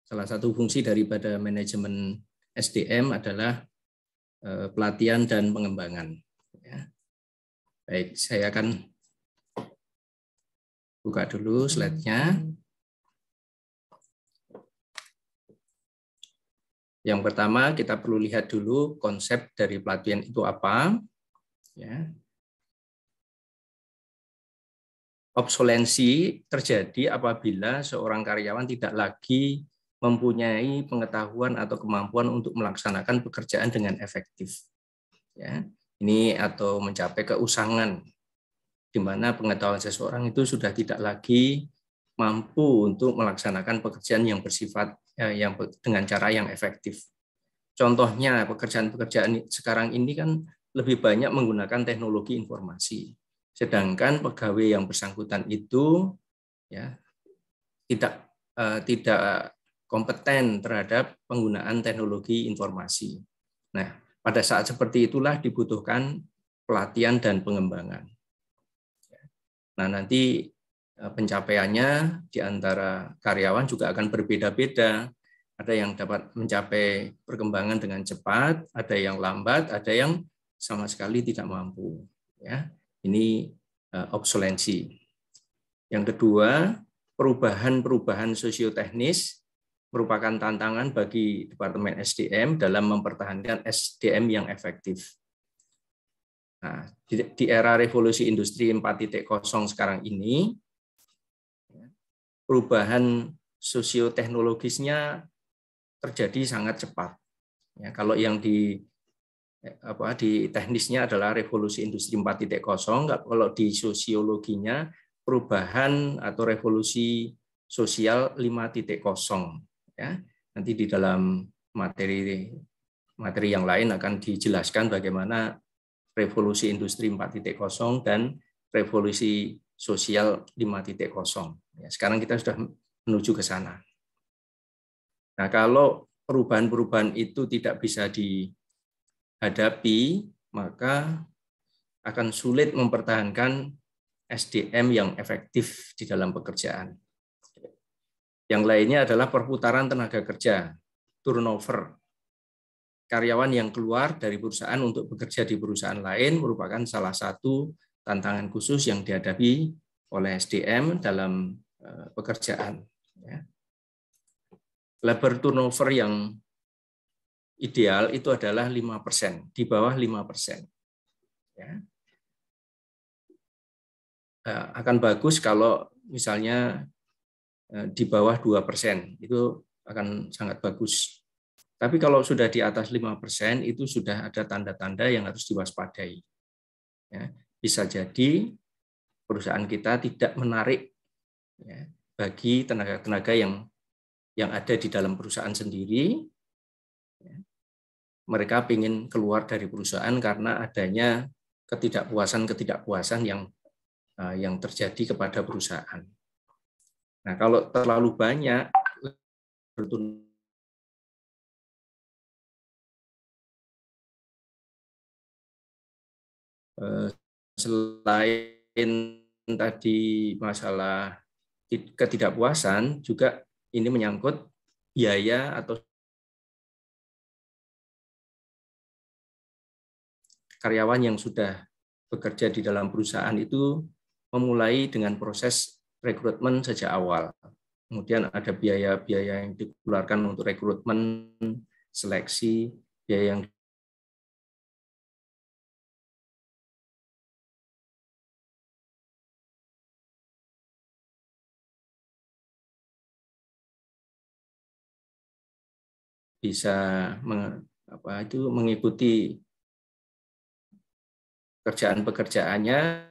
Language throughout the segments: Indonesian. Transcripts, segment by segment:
salah satu fungsi daripada manajemen SDM adalah pelatihan dan pengembangan. Ya. Baik, saya akan buka dulu slide-nya. Yang pertama, kita perlu lihat dulu konsep dari pelatihan itu apa. Ya. Obsolensi terjadi apabila seorang karyawan tidak lagi mempunyai pengetahuan atau kemampuan untuk melaksanakan pekerjaan dengan efektif. Ya. Ini atau mencapai keusangan, di mana pengetahuan seseorang itu sudah tidak lagi mampu untuk melaksanakan pekerjaan yang bersifat yang dengan cara yang efektif. Contohnya pekerjaan-pekerjaan sekarang ini kan lebih banyak menggunakan teknologi informasi, sedangkan pegawai yang bersangkutan itu ya tidak kompeten terhadap penggunaan teknologi informasi. Nah, pada saat seperti itulah dibutuhkan pelatihan dan pengembangan. Nah, nanti pencapaiannya di antara karyawan juga akan berbeda-beda. Ada yang dapat mencapai perkembangan dengan cepat, ada yang lambat, ada yang sama sekali tidak mampu. Ya, ini obsolensi. Yang kedua, perubahan-perubahan sosioteknis merupakan tantangan bagi Departemen SDM dalam mempertahankan SDM yang efektif. Nah, di era revolusi industri 4.0 sekarang ini, perubahan sosioteknologisnya terjadi sangat cepat. Ya, kalau yang di teknisnya adalah revolusi industri 4.0, kalau di sosiologinya perubahan atau revolusi sosial 5.0. Ya, nanti di dalam materi yang lain akan dijelaskan bagaimana revolusi industri 4.0 dan revolusi sosial 5.0. Ya, sekarang kita sudah menuju ke sana. Nah, kalau perubahan-perubahan itu tidak bisa dihadapi, maka akan sulit mempertahankan SDM yang efektif di dalam pekerjaan. Yang lainnya adalah perputaran tenaga kerja, turnover. Karyawan yang keluar dari perusahaan untuk bekerja di perusahaan lain merupakan salah satu tantangan khusus yang dihadapi oleh SDM dalam pekerjaan. Labor turnover yang ideal itu adalah 5%, di bawah 5%. Ya. Akan bagus kalau misalnya di bawah 2%, itu akan sangat bagus. Tapi kalau sudah di atas 5%, itu sudah ada tanda-tanda yang harus diwaspadai. Ya, bisa jadi perusahaan kita tidak menarik ya, bagi tenaga-tenaga yang ada di dalam perusahaan sendiri. Ya, mereka ingin keluar dari perusahaan karena adanya ketidakpuasan yang terjadi kepada perusahaan. Nah, kalau terlalu banyak selain tadi masalah ketidakpuasan, juga ini menyangkut biaya atau karyawan yang sudah bekerja di dalam perusahaan itu memulai dengan proses rekrutmen sejak awal. Kemudian ada biaya-biaya yang dikeluarkan untuk rekrutmen, seleksi, biaya yang bisa mengikuti pekerjaannya,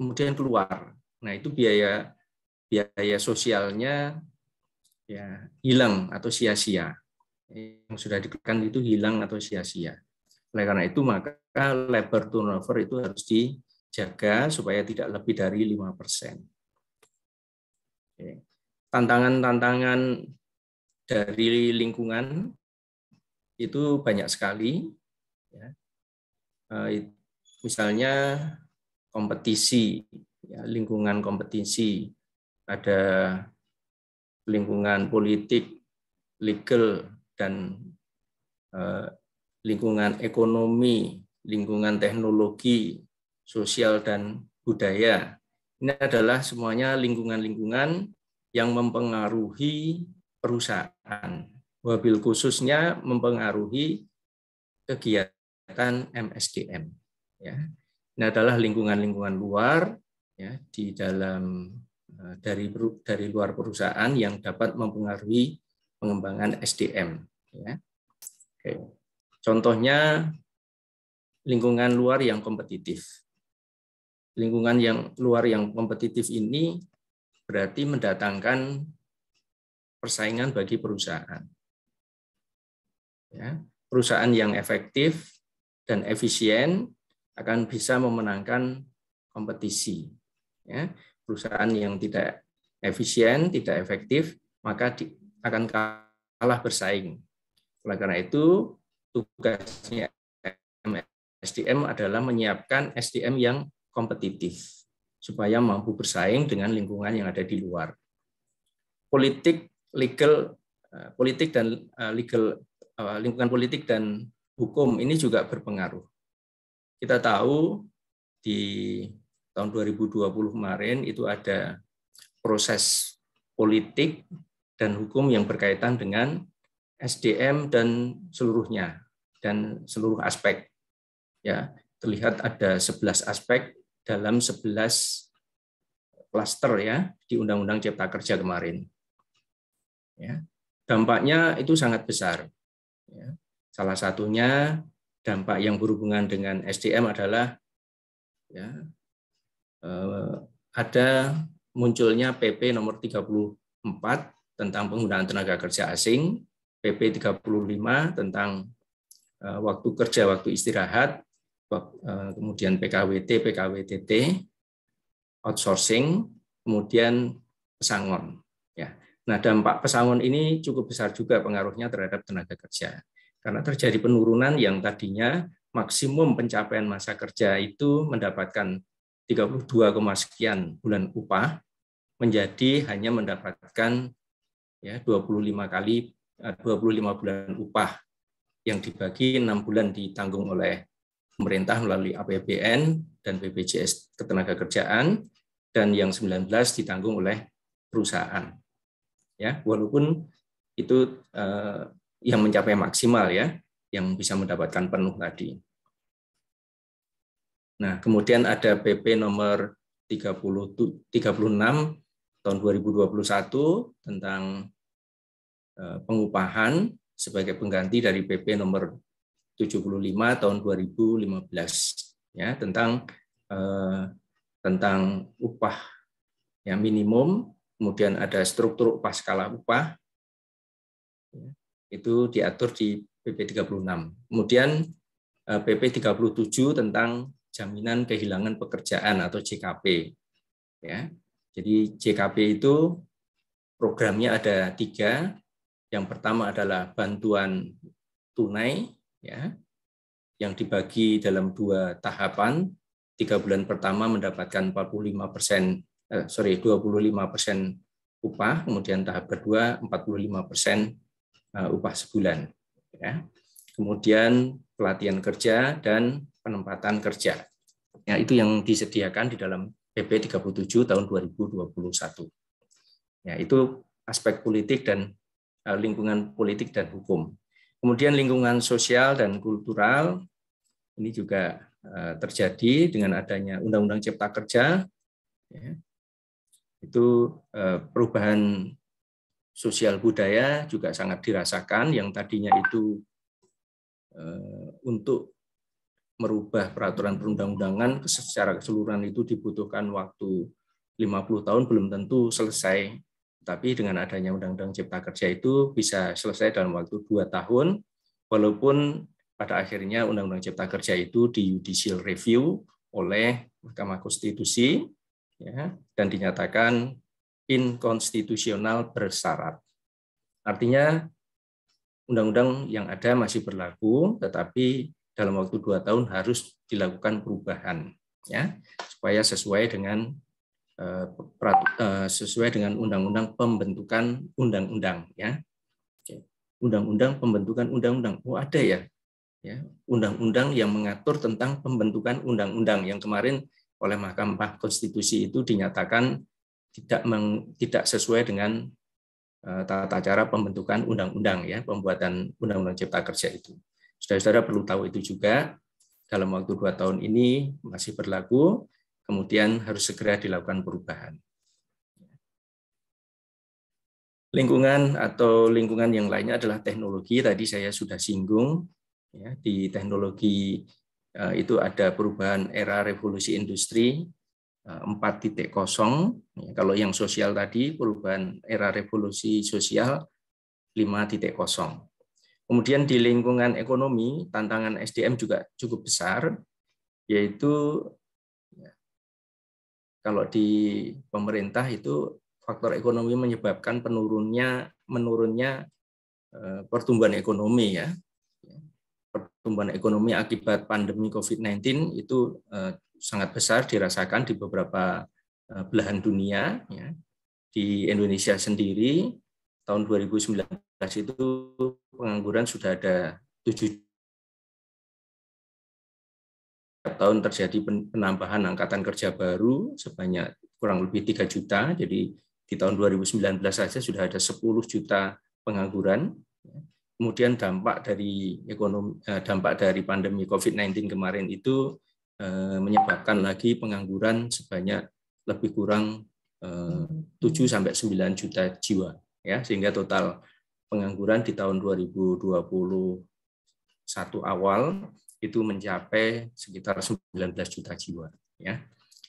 kemudian keluar. Nah, itu biaya sosialnya ya hilang atau sia-sia. Yang sudah dikeluarkan itu hilang atau sia-sia. Oleh karena itu, maka labor turnover itu harus dijaga supaya tidak lebih dari 5%. Tantangan-tantangan dari lingkungan itu banyak sekali. Misalnya kompetisi, lingkungan kompetisi, ada lingkungan politik, legal, dan lingkungan ekonomi, lingkungan teknologi, sosial, dan budaya. Ini adalah semuanya lingkungan-lingkungan yang mempengaruhi perusahaan, wabil khususnya mempengaruhi kegiatan MSDM. Ya. Ini adalah lingkungan-lingkungan luar, ya, di dalam dari luar perusahaan yang dapat mempengaruhi pengembangan SDM. Ya. Oke. Contohnya lingkungan luar yang kompetitif. Lingkungan yang luar yang kompetitif ini berarti mendatangkan persaingan bagi perusahaan. Ya. Perusahaan yang efektif dan efisien akan bisa memenangkan kompetisi. Ya. Perusahaan yang tidak efisien, tidak efektif, maka akan kalah bersaing. Oleh karena itu, tugasnya SDM adalah menyiapkan SDM yang kompetitif, supaya mampu bersaing dengan lingkungan yang ada di luar. Politik dan legal, lingkungan politik dan hukum ini juga berpengaruh. Kita tahu di tahun 2020 kemarin itu ada proses politik dan hukum yang berkaitan dengan SDM dan seluruhnya dan seluruh aspek. Ya, terlihat ada 11 aspek dalam 11 klaster ya di Undang-Undang Cipta Kerja kemarin. Ya, dampaknya itu sangat besar. Ya, salah satunya dampak yang berhubungan dengan SDM adalah ya, ada munculnya PP nomor 34 tentang penggunaan tenaga kerja asing, PP 35 tentang waktu kerja, waktu istirahat, kemudian PKWT, PKWTT, outsourcing, kemudian pesangon. Ya. Nah, dampak pesangon ini cukup besar juga pengaruhnya terhadap tenaga kerja. Karena terjadi penurunan yang tadinya maksimum pencapaian masa kerja itu mendapatkan 32, sekian bulan upah, menjadi hanya mendapatkan ya 25 bulan upah yang dibagi 6 bulan ditanggung oleh pemerintah melalui APBN dan BPJS Ketenagakerjaan, dan yang 19 ditanggung oleh perusahaan. Ya, walaupun itu yang mencapai maksimal ya, yang bisa mendapatkan penuh tadi. Nah, kemudian ada PP nomor 36 tahun 2021 tentang pengupahan sebagai pengganti dari PP nomor 75 tahun 2015 ya, tentang upah yang minimum, kemudian ada struktur upah skala upah. Ya, itu diatur di PP 36. Kemudian PP 37 tentang jaminan kehilangan pekerjaan atau JKP. Ya. Jadi JKP itu programnya ada 3. Yang pertama adalah bantuan tunai, ya, yang dibagi dalam 2 tahapan. 3 bulan pertama mendapatkan 25% upah, kemudian tahap kedua 45% upah sebulan. Ya. Kemudian pelatihan kerja dan penempatan kerja. Ya, itu yang disediakan di dalam PP 37 tahun 2021. Ya, itu aspek politik dan lingkungan politik dan hukum. Kemudian lingkungan sosial dan kultural ini juga terjadi dengan adanya Undang-Undang Cipta Kerja. Ya, itu perubahan sosial budaya juga sangat dirasakan, yang tadinya itu untuk merubah peraturan perundang-undangan secara keseluruhan itu dibutuhkan waktu 50 tahun, belum tentu selesai. Tapi dengan adanya Undang-Undang Cipta Kerja itu bisa selesai dalam waktu 2 tahun, walaupun pada akhirnya Undang-Undang Cipta Kerja itu di judicial review oleh Mahkamah Konstitusi, ya, dan dinyatakan inkonstitusional bersyarat. Artinya undang-undang yang ada masih berlaku, tetapi dalam waktu 2 tahun harus dilakukan perubahan, ya, supaya sesuai dengan sesuai dengan undang-undang pembentukan undang-undang, ya. Undang-undang pembentukan undang-undang. Oh, ada ya. Ya, undang-undang yang mengatur tentang pembentukan undang-undang yang kemarin oleh Mahkamah Konstitusi itu dinyatakan tidak sesuai dengan tata cara pembentukan undang-undang, ya, pembuatan undang-undang Cipta Kerja itu. Saudara-saudara perlu tahu itu juga. Dalam waktu 2 tahun ini masih berlaku, kemudian harus segera dilakukan perubahan. Lingkungan atau lingkungan yang lainnya adalah teknologi. Tadi saya sudah singgung, ya, di teknologi itu ada perubahan era revolusi industri 4.0. Kalau yang sosial tadi perubahan era revolusi sosial 5.0. Kemudian di lingkungan ekonomi tantangan SDM juga cukup besar, yaitu kalau di pemerintah itu faktor ekonomi menyebabkan menurunnya pertumbuhan ekonomi, ya. Pertumbuhan ekonomi akibat pandemi COVID-19 itu sangat besar dirasakan di beberapa belahan dunia, ya. Di Indonesia sendiri tahun 2019 itu pengangguran sudah ada 7 tahun terjadi penambahan angkatan kerja baru sebanyak kurang lebih 3 juta. Jadi di tahun 2019 saja sudah ada 10 juta pengangguran. Kemudian dampak dari pandemi COVID-19 kemarin itu menyebabkan lagi pengangguran sebanyak lebih kurang 7 sampai 9 juta jiwa, ya, sehingga total pengangguran di tahun 2021 awal itu mencapai sekitar 19 juta jiwa, ya.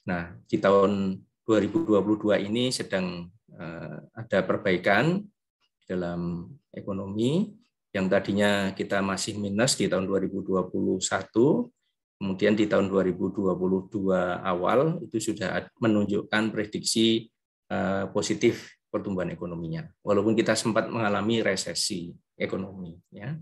Nah, di tahun 2022 ini sedang ada perbaikan dalam ekonomi yang tadinya kita masih minus di tahun 2021, kemudian di tahun 2022 awal itu sudah menunjukkan prediksi positif pertumbuhan ekonominya, walaupun kita sempat mengalami resesi ekonomi, ya.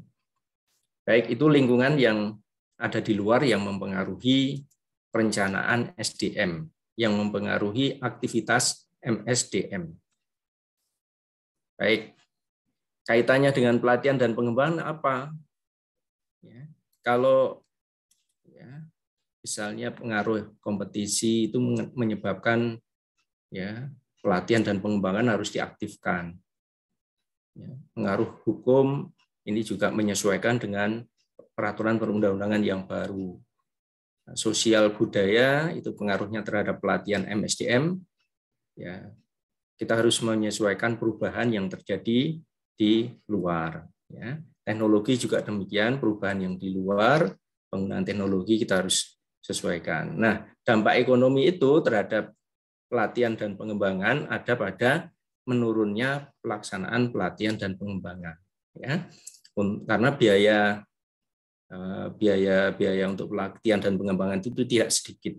Baik, itu lingkungan yang ada di luar yang mempengaruhi perencanaan SDM, yang mempengaruhi aktivitas MSDM. Baik, kaitannya dengan pelatihan dan pengembangan apa? Ya, kalau ya, misalnya pengaruh kompetisi itu menyebabkan, ya, pelatihan dan pengembangan harus diaktifkan. Ya, pengaruh hukum ini juga menyesuaikan dengan peraturan perundang-undangan yang baru. Sosial budaya itu pengaruhnya terhadap pelatihan MSDM. Ya, kita harus menyesuaikan perubahan yang terjadi di luar. Ya, teknologi juga demikian, perubahan yang di luar, penggunaan teknologi kita harus sesuaikan. Nah, dampak ekonomi itu terhadap pelatihan dan pengembangan ada pada menurunnya pelaksanaan pelatihan dan pengembangan. Ya, karena biaya untuk pelatihan dan pengembangan itu tidak sedikit,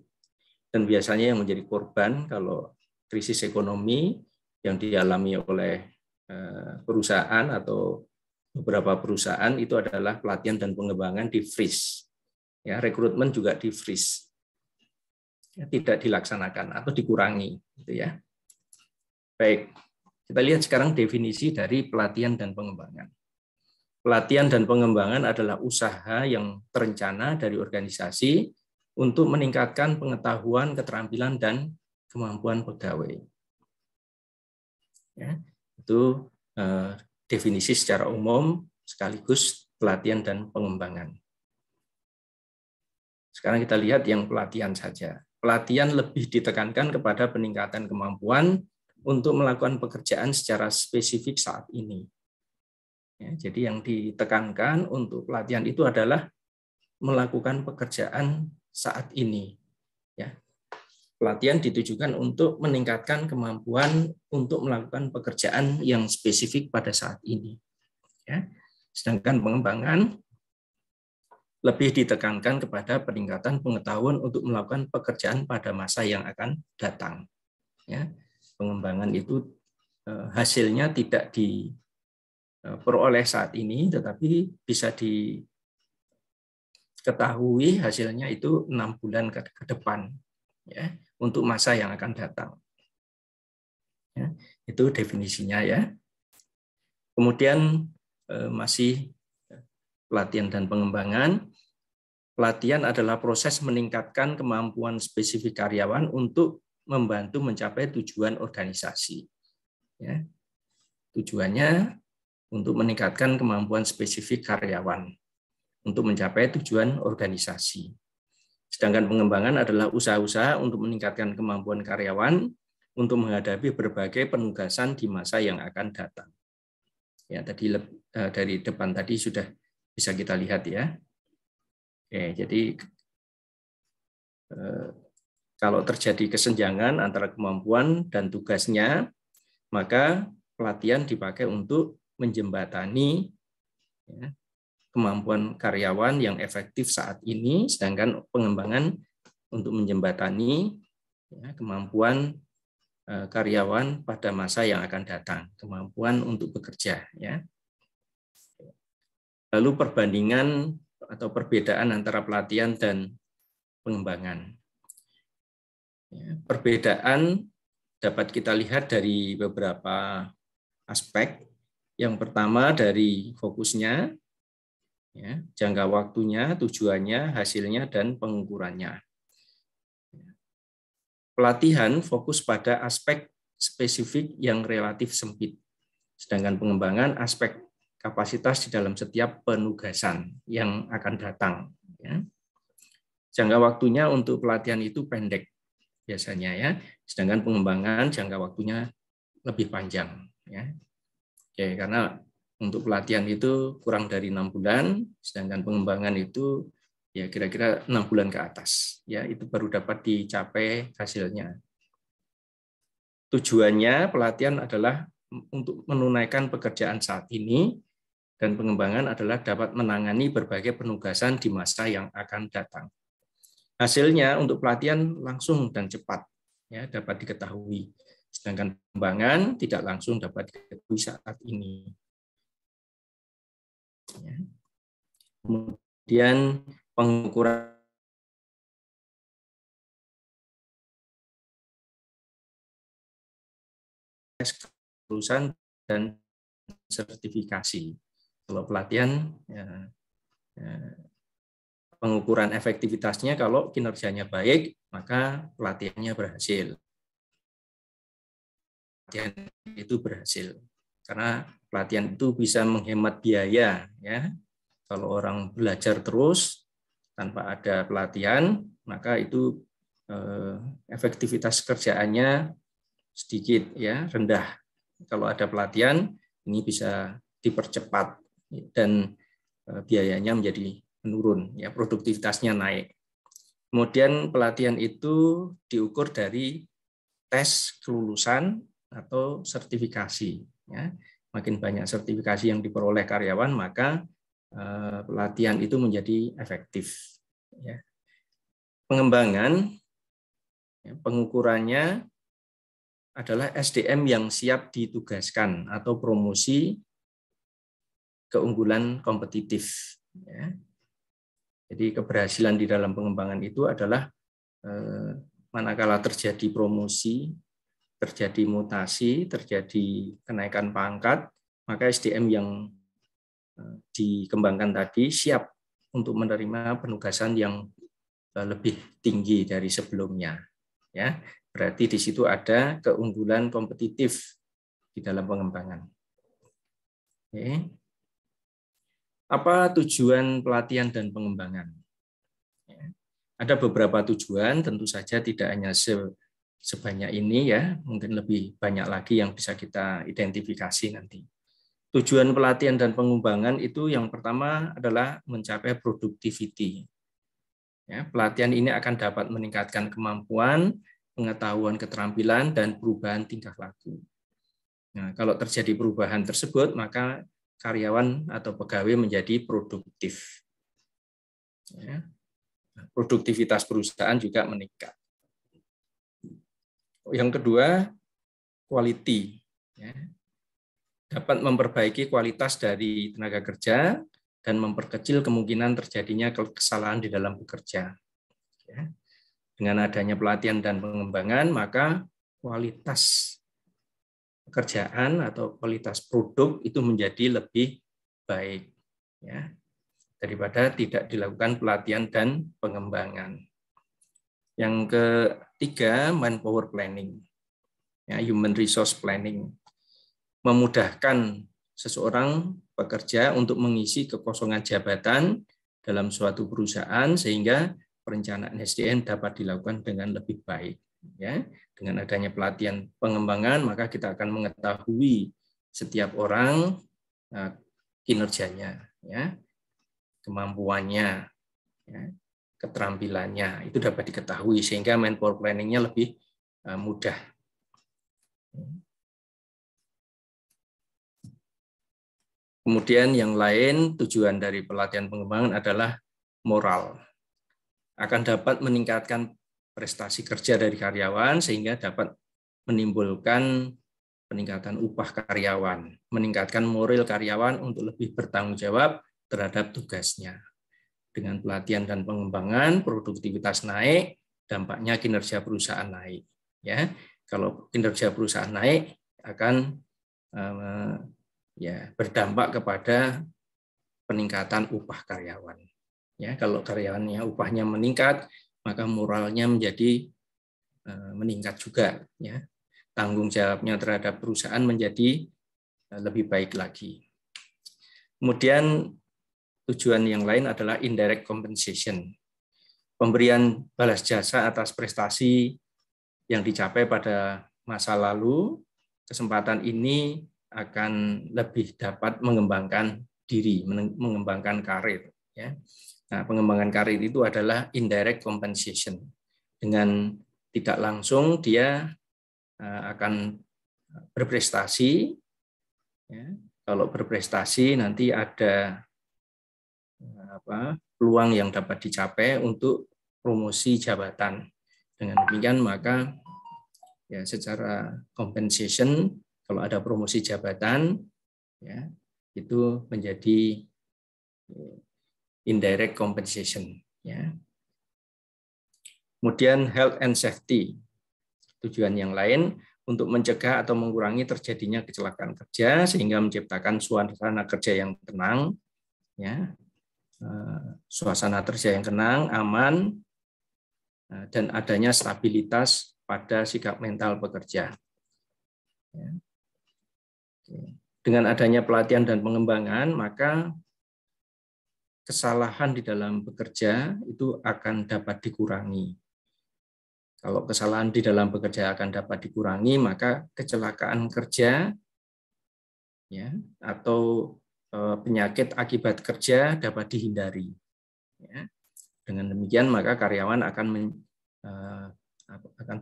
dan biasanya yang menjadi korban kalau krisis ekonomi yang dialami oleh perusahaan atau beberapa perusahaan itu adalah pelatihan dan pengembangan di freeze, ya, rekrutmen juga di freeze, ya, tidak dilaksanakan atau dikurangi, gitu ya. Baik, kita lihat sekarang definisi dari pelatihan dan pengembangan. Pelatihan dan pengembangan adalah usaha yang terencana dari organisasi untuk meningkatkan pengetahuan, keterampilan, dan kemampuan pegawai. Ya, itu definisi secara umum sekaligus pelatihan dan pengembangan. Sekarang kita lihat yang pelatihan saja. Pelatihan lebih ditekankan kepada peningkatan kemampuan untuk melakukan pekerjaan secara spesifik saat ini. Ya, jadi yang ditekankan untuk pelatihan itu adalah melakukan pekerjaan saat ini. Ya, pelatihan ditujukan untuk meningkatkan kemampuan untuk melakukan pekerjaan yang spesifik pada saat ini. Ya, sedangkan pengembangan lebih ditekankan kepada peningkatan pengetahuan untuk melakukan pekerjaan pada masa yang akan datang. Ya, pengembangan itu hasilnya tidak diperoleh saat ini, tetapi bisa diketahui hasilnya itu 6 bulan ke depan, ya, untuk masa yang akan datang. Ya, itu definisinya ya. Kemudian masih pelatihan dan pengembangan. Pelatihan adalah proses meningkatkan kemampuan spesifik karyawan untuk membantu mencapai tujuan organisasi. Ya. Tujuannya untuk meningkatkan kemampuan spesifik karyawan untuk mencapai tujuan organisasi. Sedangkan pengembangan adalah usaha-usaha untuk meningkatkan kemampuan karyawan untuk menghadapi berbagai penugasan di masa yang akan datang. Ya, tadi dari depan tadi sudah bisa kita lihat ya. Oke, jadi kalau terjadi kesenjangan antara kemampuan dan tugasnya, maka pelatihan dipakai untuk menjembatani ya, kemampuan karyawan yang efektif saat ini, sedangkan pengembangan untuk menjembatani ya, kemampuan karyawan pada masa yang akan datang, kemampuan untuk bekerja. Ya. Lalu perbandingan atau perbedaan antara pelatihan dan pengembangan. Perbedaan dapat kita lihat dari beberapa aspek. Yang pertama dari fokusnya, ya, jangka waktunya, tujuannya, hasilnya, dan pengukurannya. Pelatihan fokus pada aspek spesifik yang relatif sempit, sedangkan pengembangan aspek kapasitas di dalam setiap penugasan yang akan datang. Ya. Jangka waktunya untuk pelatihan itu pendek biasanya ya, sedangkan pengembangan jangka waktunya lebih panjang. Ya. Oke, karena untuk pelatihan itu kurang dari 6 bulan, sedangkan pengembangan itu ya kira-kira 6 bulan ke atas. Ya, itu baru dapat dicapai hasilnya. Tujuannya pelatihan adalah untuk menunaikan pekerjaan saat ini, dan pengembangan adalah dapat menangani berbagai penugasan di masa yang akan datang. Hasilnya untuk pelatihan langsung dan cepat ya, dapat diketahui. Sedangkan pengembangan tidak langsung dapat diketahui saat ini. Ya. Kemudian pengukuran kelulusan dan sertifikasi. Kalau pelatihan, ya, pengukuran efektivitasnya kalau kinerjanya baik, maka pelatihannya berhasil. Pelatihan itu berhasil karena pelatihan itu bisa menghemat biaya. Ya, kalau orang belajar terus tanpa ada pelatihan, maka itu efektivitas kerjaannya sedikit ya, rendah. Kalau ada pelatihan, ini bisa dipercepat dan biayanya menjadi menurun, ya, produktivitasnya naik. Kemudian pelatihan itu diukur dari tes kelulusan atau sertifikasi. Ya. Makin banyak sertifikasi yang diperoleh karyawan, maka pelatihan itu menjadi efektif. Ya. Pengembangan, ya, pengukurannya adalah SDM yang siap ditugaskan atau promosi keunggulan kompetitif. Ya. Jadi keberhasilan di dalam pengembangan itu adalah manakala terjadi promosi, terjadi mutasi, terjadi kenaikan pangkat, maka SDM yang dikembangkan tadi siap untuk menerima penugasan yang lebih tinggi dari sebelumnya. Ya, berarti di situ ada keunggulan kompetitif di dalam pengembangan. Oke. Apa tujuan pelatihan dan pengembangan? Ya. Ada beberapa tujuan, tentu saja tidak hanya sebanyak ini ya, mungkin lebih banyak lagi yang bisa kita identifikasi nanti. Tujuan pelatihan dan pengembangan itu yang pertama adalah mencapai productivity. Ya, pelatihan ini akan dapat meningkatkan kemampuan, pengetahuan, keterampilan, dan perubahan tingkah laku. Nah, kalau terjadi perubahan tersebut, maka karyawan atau pegawai menjadi produktif. Ya. Produktivitas perusahaan juga meningkat. Yang kedua, quality. Ya. Dapat memperbaiki kualitas dari tenaga kerja dan memperkecil kemungkinan terjadinya kesalahan di dalam bekerja. Ya. Dengan adanya pelatihan dan pengembangan, maka kualitas pekerjaan atau kualitas produk itu menjadi lebih baik, ya, daripada tidak dilakukan pelatihan dan pengembangan. Yang ketiga, manpower planning, ya, human resource planning, memudahkan seseorang bekerja untuk mengisi kekosongan jabatan dalam suatu perusahaan sehingga perencanaan SDM dapat dilakukan dengan lebih baik. Ya, dengan adanya pelatihan pengembangan, maka kita akan mengetahui setiap orang kinerjanya, ya, kemampuannya, ya, keterampilannya, itu dapat diketahui sehingga manpower planning-nya lebih mudah. Kemudian yang lain, tujuan dari pelatihan pengembangan adalah moral. Akan dapat meningkatkan prestasi kerja dari karyawan sehingga dapat menimbulkan peningkatan upah karyawan, meningkatkan moral karyawan untuk lebih bertanggung jawab terhadap tugasnya. Dengan pelatihan dan pengembangan, produktivitas naik, dampaknya kinerja perusahaan naik. Ya, kalau kinerja perusahaan naik akan berdampak kepada peningkatan upah karyawan. Ya, kalau karyawannya upahnya meningkat, maka moralnya menjadi meningkat juga. Ya, tanggung jawabnya terhadap perusahaan menjadi lebih baik lagi. Kemudian tujuan yang lain adalah indirect compensation, pemberian balas jasa atas prestasi yang dicapai pada masa lalu. Kesempatan ini akan lebih dapat mengembangkan diri, mengembangkan karir. Ya. Nah, pengembangan karir itu adalah indirect compensation. Dengan tidak langsung dia akan berprestasi. Ya. Kalau berprestasi nanti ada peluang yang dapat dicapai untuk promosi jabatan. Dengan demikian maka ya secara compensation kalau ada promosi jabatan ya itu menjadi indirect compensation, ya. Kemudian health and safety, tujuan yang lain untuk mencegah atau mengurangi terjadinya kecelakaan kerja sehingga menciptakan suasana kerja yang tenang, ya, suasana kerja yang tenang, aman, dan adanya stabilitas pada sikap mental pekerja. Ya. Dengan adanya pelatihan dan pengembangan, maka kesalahan di dalam bekerja itu akan dapat dikurangi. Kalau kesalahan di dalam bekerja akan dapat dikurangi, maka kecelakaan kerja ya, atau penyakit akibat kerja dapat dihindari. Ya. Dengan demikian maka karyawan akan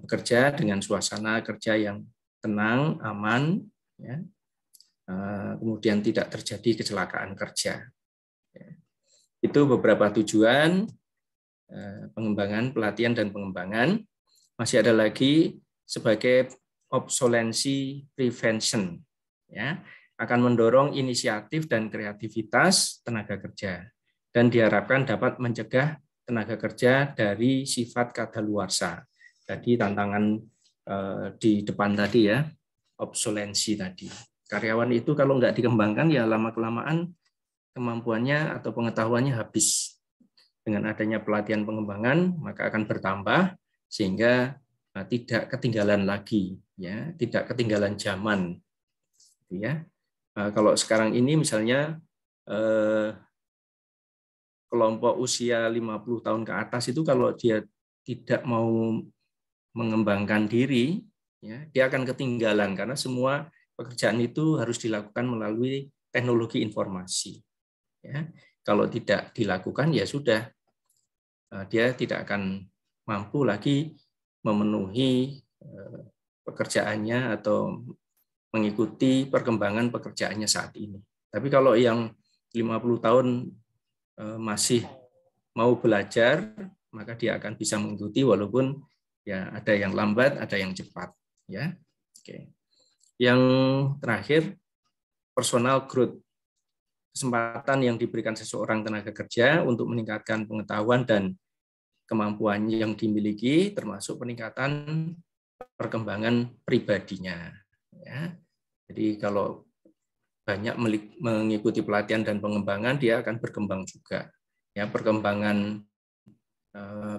bekerja dengan suasana kerja yang tenang, aman, ya. Kemudian tidak terjadi kecelakaan kerja. Ya. Itu beberapa tujuan pengembangan, pelatihan dan pengembangan. Masih ada lagi sebagai obsolescence prevention, ya, akan mendorong inisiatif dan kreativitas tenaga kerja dan diharapkan dapat mencegah tenaga kerja dari sifat kadaluarsa. Tadi tantangan di depan tadi ya, obsolescence tadi. Karyawan itu kalau nggak dikembangkan ya lama-kelamaan kemampuannya atau pengetahuannya habis. Dengan adanya pelatihan pengembangan maka akan bertambah sehingga tidak ketinggalan lagi, ya, tidak ketinggalan zaman, ya. Kalau sekarang ini misalnya kelompok usia 50 tahun ke atas itu kalau dia tidak mau mengembangkan diri, ya, dia akan ketinggalan karena semua pekerjaan itu harus dilakukan melalui teknologi informasi. Ya. Kalau tidak dilakukan ya sudah, dia tidak akan mampu lagi memenuhi pekerjaannya atau mengikuti perkembangan pekerjaannya saat ini. Tapi kalau yang 50 tahun masih mau belajar, maka dia akan bisa mengikuti walaupun ya ada yang lambat, ada yang cepat, ya. Oke. Yang terakhir, personal growth. Kesempatan yang diberikan seseorang tenaga kerja untuk meningkatkan pengetahuan dan kemampuan yang dimiliki, termasuk peningkatan perkembangan pribadinya. Ya. Jadi kalau banyak mengikuti pelatihan dan pengembangan, dia akan berkembang juga. Ya, perkembangan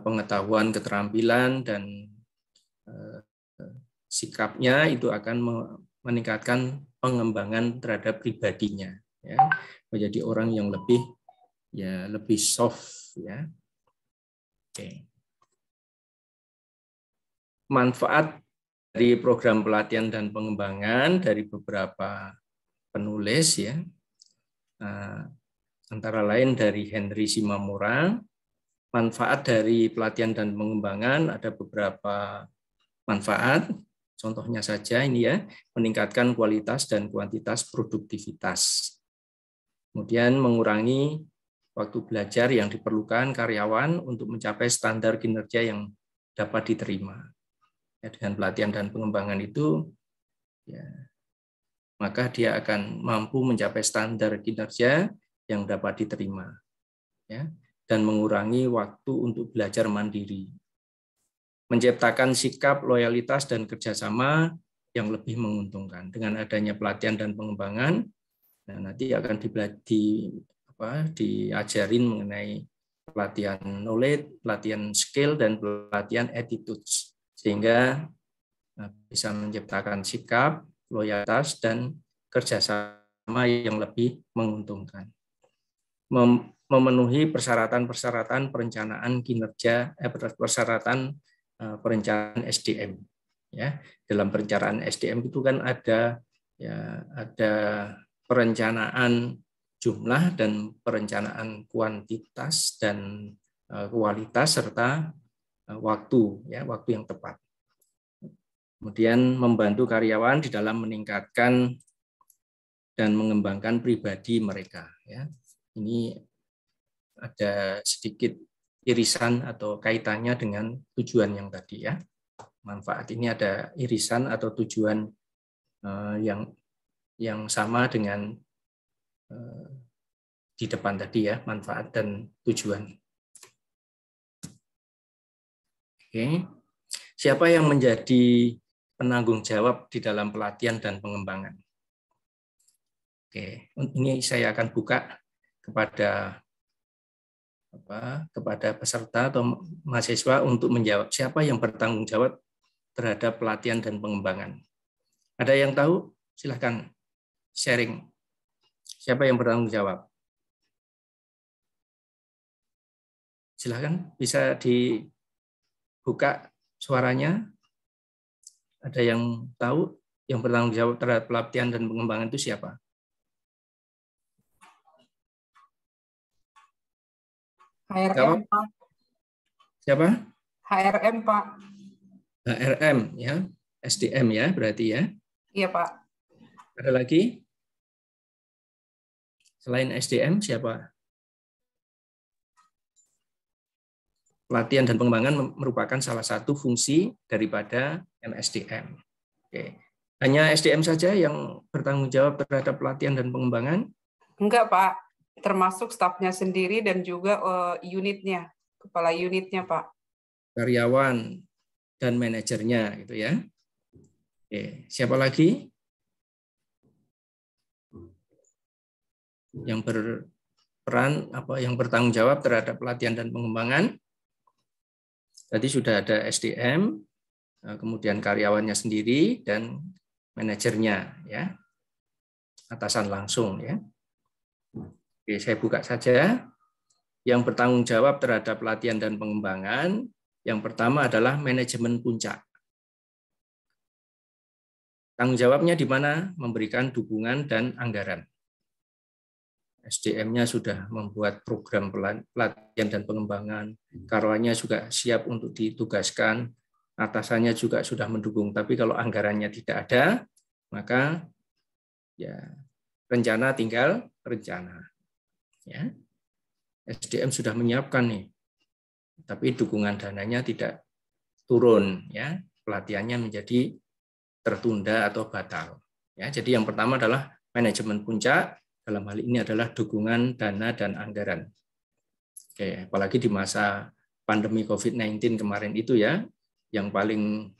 pengetahuan, keterampilan, dan sikapnya itu akan meningkatkan pengembangan terhadap pribadinya, ya, menjadi orang yang lebih soft, ya. Oke. Manfaat dari program pelatihan dan pengembangan dari beberapa penulis, ya, antara lain dari Henry Shimamura. Manfaat dari pelatihan dan pengembangan ada beberapa manfaat. Contohnya saja ini, ya, meningkatkan kualitas dan kuantitas produktivitas. Kemudian mengurangi waktu belajar yang diperlukan karyawan untuk mencapai standar kinerja yang dapat diterima. Ya, dengan pelatihan dan pengembangan itu, ya, maka dia akan mampu mencapai standar kinerja yang dapat diterima, ya, dan mengurangi waktu untuk belajar mandiri. Menciptakan sikap loyalitas dan kerjasama yang lebih menguntungkan. Dengan adanya pelatihan dan pengembangan, nah, nanti akan diajarin mengenai pelatihan knowledge, pelatihan skill, dan pelatihan attitudes, sehingga bisa menciptakan sikap, loyalitas, dan kerjasama yang lebih menguntungkan. Memenuhi persyaratan-persyaratan perencanaan kinerja, persyaratan perencanaan SDM. Ya, dalam perencanaan SDM itu kan ada perencanaan jumlah dan perencanaan kuantitas dan kualitas serta waktu yang tepat. Kemudian membantu karyawan di dalam meningkatkan dan mengembangkan pribadi mereka. Ya, ini ada sedikit irisan atau kaitannya dengan tujuan yang tadi, ya. Manfaat ini ada irisan atau tujuan yang sama dengan di depan tadi, ya, manfaat dan tujuan. Oke. Siapa yang menjadi penanggung jawab di dalam pelatihan dan pengembangan? Oke, ini saya akan buka kepada peserta atau mahasiswa untuk menjawab siapa yang bertanggung jawab terhadap pelatihan dan pengembangan. Ada yang tahu? Silahkan sharing. Siapa yang bertanggung jawab? Silahkan, bisa dibuka suaranya. Ada yang tahu yang bertanggung jawab terhadap pelatihan dan pengembangan itu siapa? HRM, Pak. Siapa? HRM, Pak. HRM, ya. SDM, ya, berarti, ya. Iya, Pak. Ada lagi? Selain SDM, siapa? Pelatihan dan pengembangan merupakan salah satu fungsi daripada MSDM. Oke. Hanya SDM saja yang bertanggung jawab terhadap pelatihan dan pengembangan? Enggak, Pak. Termasuk stafnya sendiri dan juga unitnya, kepala unitnya, Pak. Karyawan dan manajernya, gitu, ya. Oke. Siapa lagi yang berperan yang bertanggung jawab terhadap pelatihan dan pengembangan? Tadi sudah ada SDM, kemudian karyawannya sendiri dan manajernya, ya, atasan langsung, ya. Oke, saya buka saja. Yang bertanggung jawab terhadap pelatihan dan pengembangan, yang pertama adalah manajemen puncak. Tanggung jawabnya di mana? Memberikan dukungan dan anggaran. SDM-nya sudah membuat program pelatihan dan pengembangan, karyawannya juga siap untuk ditugaskan, atasannya juga sudah mendukung. Tapi kalau anggarannya tidak ada, maka ya rencana tinggal rencana. Ya. SDM sudah menyiapkan nih, tapi dukungan dananya tidak turun, ya, pelatihannya menjadi tertunda atau batal. Ya, jadi yang pertama adalah manajemen puncak, dalam hal ini adalah dukungan dana dan anggaran. Oke, apalagi di masa pandemi COVID-19 kemarin itu, ya, yang paling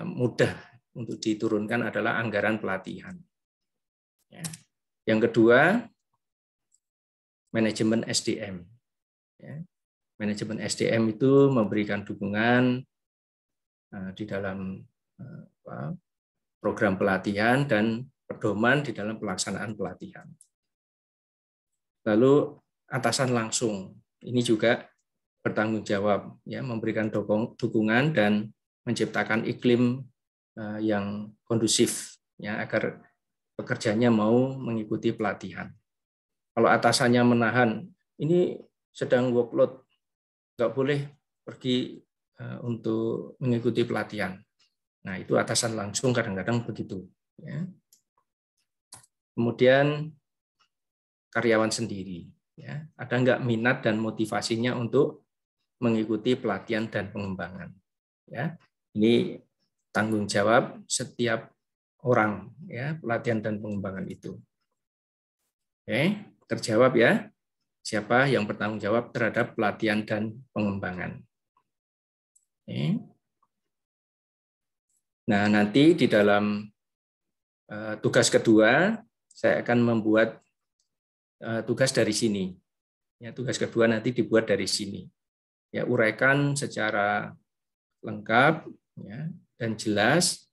mudah untuk diturunkan adalah anggaran pelatihan. Ya. Yang kedua, manajemen SDM. Ya. Manajemen SDM itu memberikan dukungan di dalam program pelatihan dan pedoman di dalam pelaksanaan pelatihan. Lalu atasan langsung, ini juga bertanggung jawab, ya, memberikan dukungan dan menciptakan iklim yang kondusif, ya, agar pekerjanya mau mengikuti pelatihan. Kalau atasannya menahan, ini sedang workload, nggak boleh pergi untuk mengikuti pelatihan. Nah, itu atasan langsung kadang-kadang begitu. Ya. Kemudian karyawan sendiri, ya, ada nggak minat dan motivasinya untuk mengikuti pelatihan dan pengembangan. Ya, ini tanggung jawab setiap orang, ya, pelatihan dan pengembangan itu. Oke, terjawab ya. Siapa yang bertanggung jawab terhadap pelatihan dan pengembangan? Oke. Nah, nanti di dalam tugas kedua saya akan membuat tugas dari sini. Ya, tugas kedua nanti dibuat dari sini. Ya, uraikan secara lengkap, ya, dan jelas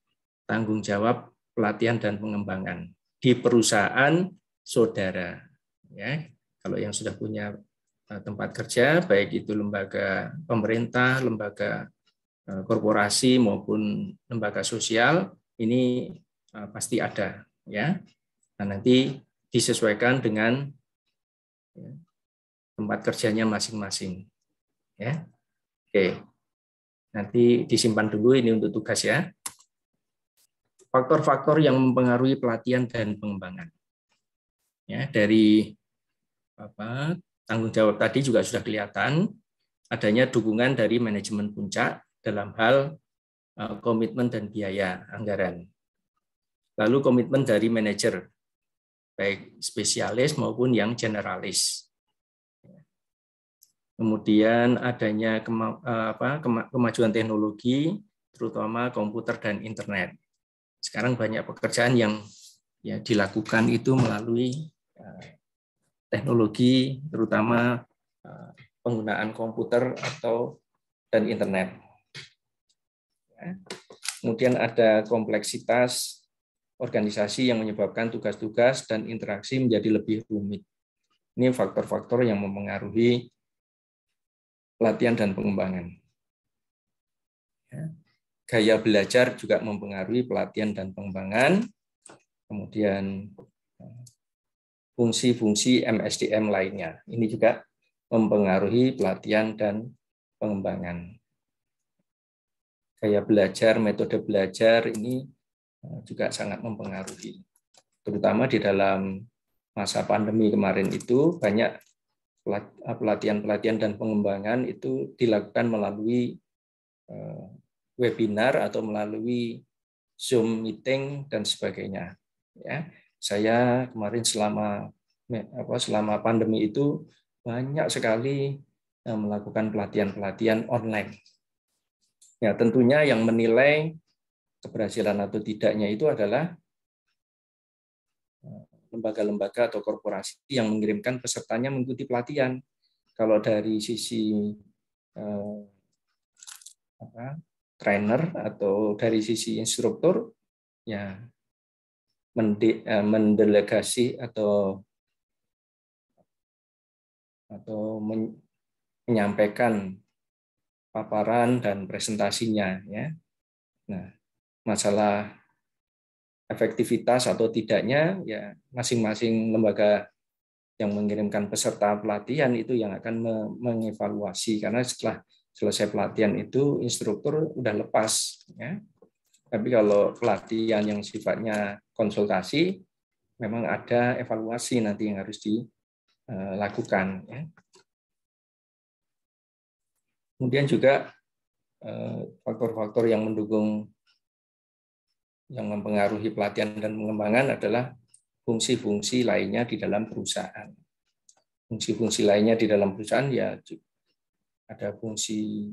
tanggung jawab pelatihan dan pengembangan di perusahaan saudara. Ya, kalau yang sudah punya tempat kerja, baik itu lembaga pemerintah, lembaga korporasi maupun lembaga sosial, ini pasti ada, ya. Nah, nanti disesuaikan dengan tempat kerjanya masing-masing, ya. Oke, nanti disimpan dulu ini untuk tugas, ya. Faktor-faktor yang mempengaruhi pelatihan dan pengembangan, ya, dari tanggung jawab tadi juga sudah kelihatan adanya dukungan dari manajemen puncak dalam hal komitmen dan biaya anggaran. Lalu komitmen dari manajer, baik spesialis maupun yang generalis. Kemudian adanya kemajuan teknologi, terutama komputer dan internet. Sekarang banyak pekerjaan yang, ya, dilakukan itu melalui teknologi, terutama penggunaan komputer dan internet. Kemudian ada kompleksitas organisasi yang menyebabkan tugas-tugas dan interaksi menjadi lebih rumit. Ini faktor-faktor yang mempengaruhi pelatihan dan pengembangan. Gaya belajar juga mempengaruhi pelatihan dan pengembangan. Kemudian fungsi-fungsi MSDM lainnya. Ini juga mempengaruhi pelatihan dan pengembangan. Gaya belajar, metode belajar ini juga sangat mempengaruhi. Terutama di dalam masa pandemi kemarin itu banyak pelatihan-pelatihan dan pengembangan itu dilakukan melalui webinar atau melalui Zoom meeting dan sebagainya. Ya, saya kemarin selama pandemi itu banyak sekali melakukan pelatihan-pelatihan online. Ya, tentunya yang menilai keberhasilan atau tidaknya itu adalah lembaga-lembaga atau korporasi yang mengirimkan pesertanya mengikuti pelatihan. Kalau dari sisi trainer atau dari sisi instruktur, ya mendelegasi atau menyampaikan paparan dan presentasinya, ya. Nah, masalah efektivitas atau tidaknya, ya masing-masing lembaga yang mengirimkan peserta pelatihan itu yang akan mengevaluasi, karena setelah selesai pelatihan itu instruktur udah lepas, ya. Tapi kalau pelatihan yang sifatnya konsultasi, memang ada evaluasi nanti yang harus dilakukan, ya. Kemudian juga faktor-faktor yang mendukung, yang mempengaruhi pelatihan dan pengembangan adalah fungsi-fungsi lainnya di dalam perusahaan. Fungsi-fungsi lainnya di dalam perusahaan, ya ada fungsi,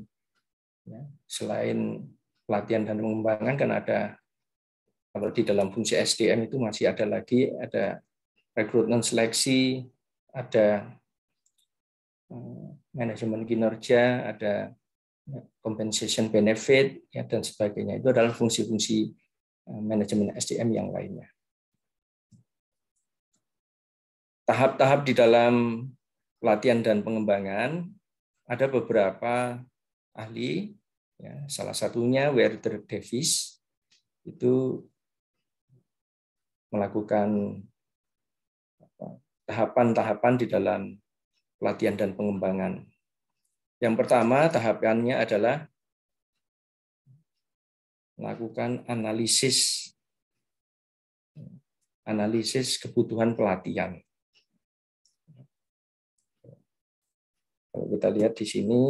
ya, selain pelatihan dan pengembangan kan ada Kalau di dalam fungsi SDM itu masih ada lagi, ada rekrutmen seleksi, ada manajemen kinerja, ada compensation benefit, ya, dan sebagainya. Itu adalah fungsi-fungsi manajemen SDM yang lainnya. Tahap-tahap di dalam pelatihan dan pengembangan, ada beberapa ahli, ya, salah satunya Werder Davis, itu melakukan tahapan-tahapan di dalam pelatihan dan pengembangan. Yang pertama, tahapannya adalah melakukan analisis kebutuhan pelatihan. Kalau kita lihat di sini,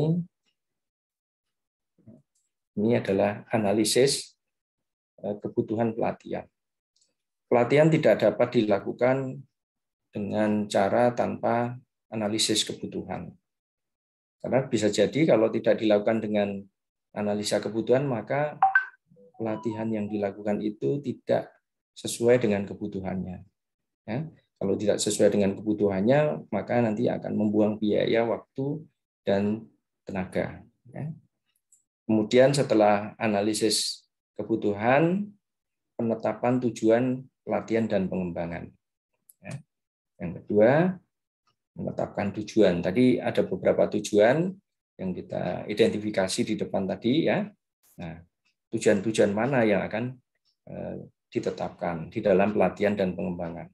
ini adalah analisis kebutuhan pelatihan. Pelatihan tidak dapat dilakukan dengan cara tanpa analisis kebutuhan. Karena bisa jadi kalau tidak dilakukan dengan analisa kebutuhan, maka pelatihan yang dilakukan itu tidak sesuai dengan kebutuhannya. Ya, kalau tidak sesuai dengan kebutuhannya, maka nanti akan membuang biaya, waktu, dan tenaga. Ya. Kemudian setelah analisis kebutuhan, penetapan tujuan pelatihan dan pengembangan. Ya. Yang kedua, menetapkan tujuan. Tadi ada beberapa tujuan yang kita identifikasi di depan tadi, ya. Nah, tujuan-tujuan mana yang akan ditetapkan di dalam pelatihan dan pengembangan.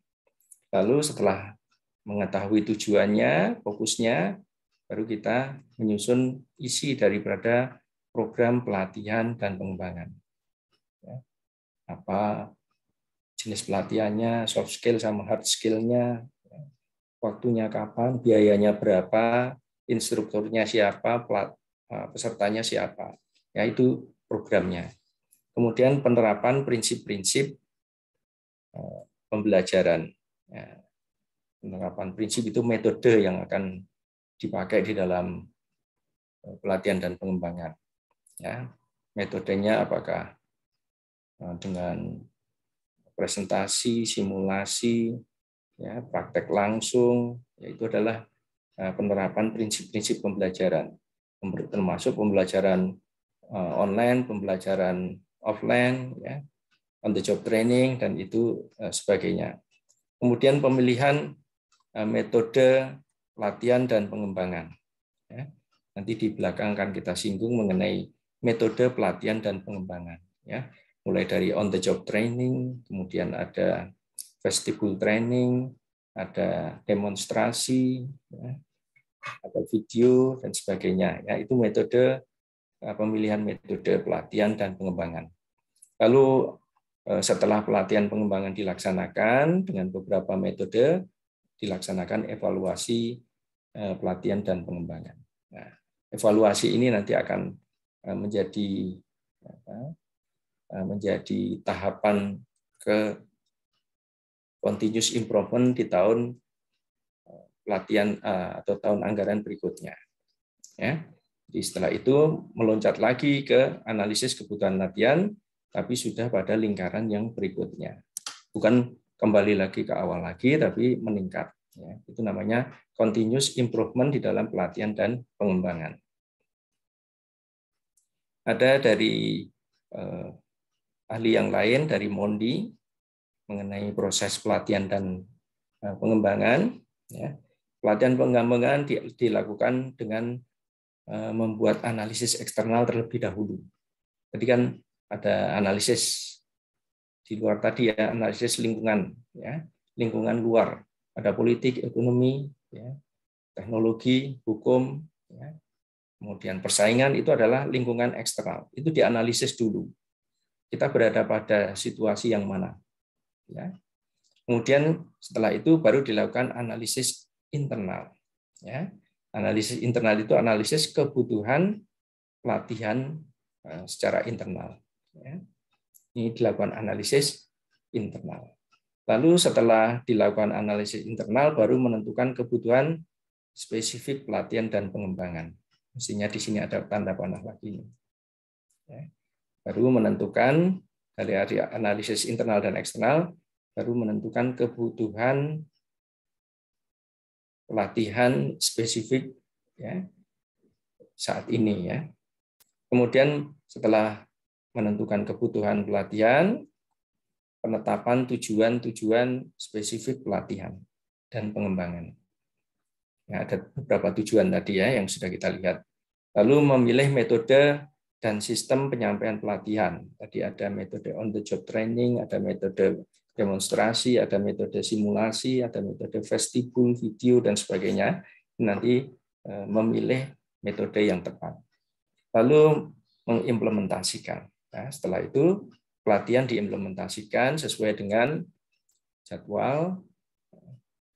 Lalu setelah mengetahui tujuannya, fokusnya, baru kita menyusun isi daripada program pelatihan dan pengembangan. Ya. Apa jenis pelatihannya, soft skill sama hard skill-nya, waktunya kapan, biayanya berapa, instrukturnya siapa, pesertanya siapa. Ya, itu programnya. Kemudian penerapan prinsip-prinsip pembelajaran. Ya, penerapan prinsip itu metode yang akan dipakai di dalam pelatihan dan pengembangan. Ya, metodenya apakah dengan presentasi, simulasi, ya, praktek langsung, yaitu adalah penerapan prinsip-prinsip pembelajaran, termasuk pembelajaran online, pembelajaran offline, ya, on the job training, dan itu sebagainya. Kemudian pemilihan metode pelatihan dan pengembangan. Ya. Nanti di belakang akan kita singgung mengenai metode pelatihan dan pengembangan. Ya. Mulai dari on the job training, kemudian ada vestibule training, ada demonstrasi, ya, ada video, dan sebagainya. Ya, itu metode pemilihan metode pelatihan dan pengembangan. Lalu setelah pelatihan pengembangan dilaksanakan dengan beberapa metode, dilaksanakan evaluasi pelatihan dan pengembangan. Nah, evaluasi ini nanti akan menjadi tahapan ke continuous improvement di tahun pelatihan atau tahun anggaran berikutnya. Ya. Jadi setelah itu meloncat lagi ke analisis kebutuhan latihan, tapi sudah pada lingkaran yang berikutnya. Bukan kembali lagi ke awal lagi, tapi meningkat. Ya. Itu namanya continuous improvement di dalam pelatihan dan pengembangan. Ada dari ahli yang lain, dari Mondi, mengenai proses pelatihan dan pengembangan. Ya. Pelatihan pengembangan dilakukan dengan membuat analisis eksternal terlebih dahulu. Jadi kan ada analisis di luar tadi, ya, analisis lingkungan, ya, lingkungan luar, ada politik, ekonomi, ya, teknologi, hukum, ya, kemudian persaingan, itu adalah lingkungan eksternal. Itu dianalisis dulu. Kita berada pada situasi yang mana. Ya. Kemudian setelah itu baru dilakukan analisis internal. Ya. Analisis internal itu analisis kebutuhan pelatihan secara internal. Ya. Ini dilakukan analisis internal. Lalu setelah dilakukan analisis internal, baru menentukan kebutuhan spesifik pelatihan dan pengembangan. Mestinya di sini ada tanda panah lagi. Ya. Baru menentukan dari analisis internal dan eksternal, baru menentukan kebutuhan pelatihan spesifik ya saat ini ya. Kemudian setelah menentukan kebutuhan pelatihan, penetapan tujuan-tujuan spesifik pelatihan dan pengembangan. Ya, ada beberapa tujuan tadi ya yang sudah kita lihat. Lalu memilih metode dan sistem penyampaian pelatihan. Tadi ada metode on the job training, ada metode demonstrasi, ada metode simulasi, ada metode vestibul, video dan sebagainya. Nanti memilih metode yang tepat. Lalu mengimplementasikan. Nah, setelah itu pelatihan diimplementasikan sesuai dengan jadwal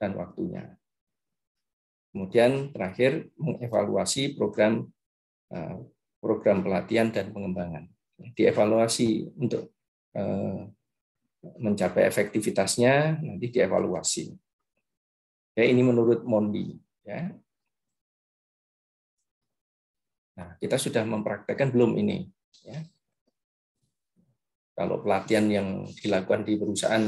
dan waktunya. Kemudian terakhir mengevaluasi program pelatihan dan pengembangan. Dievaluasi untuk mencapai efektivitasnya, nanti dievaluasi. Ya, ini menurut Mondi. Ya. Nah, kita sudah mempraktekkan belum ini? Ya. Kalau pelatihan yang dilakukan di perusahaan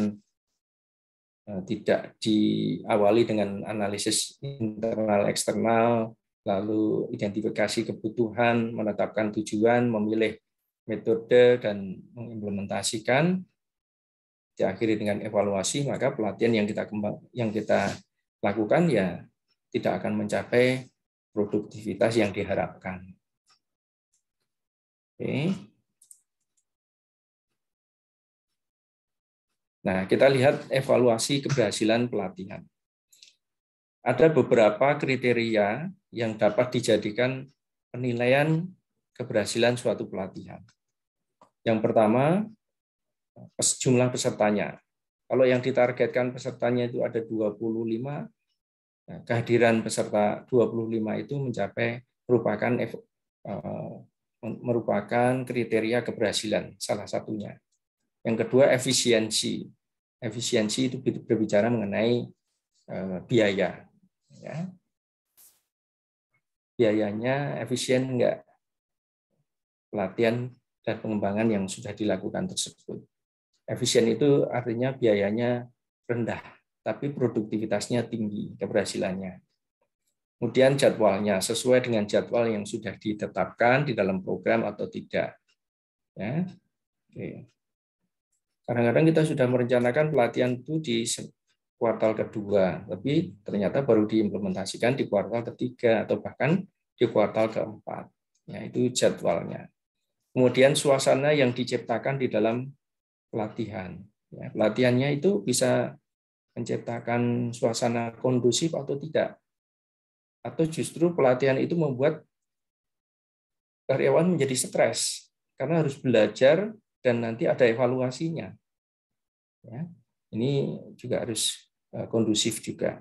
tidak diawali dengan analisis internal eksternal, lalu identifikasi kebutuhan, menetapkan tujuan, memilih metode dan mengimplementasikan, diakhiri dengan evaluasi, maka pelatihan yang kita lakukan ya tidak akan mencapai produktivitas yang diharapkan. Oke. Nah, kita lihat evaluasi keberhasilan pelatihan. Ada beberapa kriteria yang dapat dijadikan penilaian keberhasilan suatu pelatihan. Yang pertama, jumlah pesertanya. Kalau yang ditargetkan pesertanya itu ada 25, kehadiran peserta 25 itu merupakan kriteria keberhasilan salah satunya. Yang kedua, efisiensi. Efisiensi itu berbicara mengenai biaya. Ya. Biayanya efisien enggak? Pelatihan dan pengembangan yang sudah dilakukan tersebut. Efisien itu artinya biayanya rendah, tapi produktivitasnya tinggi, keberhasilannya. Kemudian jadwalnya, sesuai dengan jadwal yang sudah ditetapkan di dalam program atau tidak. Ya. Oke. Kadang-kadang kita sudah merencanakan pelatihan itu di kuartal kedua, tapi ternyata baru diimplementasikan di kuartal ketiga atau bahkan di kuartal keempat. Ya, itu jadwalnya. Kemudian suasana yang diciptakan di dalam pelatihan. Ya, pelatihannya itu bisa menciptakan suasana kondusif atau tidak. Atau justru pelatihan itu membuat karyawan menjadi stres karena harus belajar dan nanti ada evaluasinya. Ya, ini juga harus kondusif juga.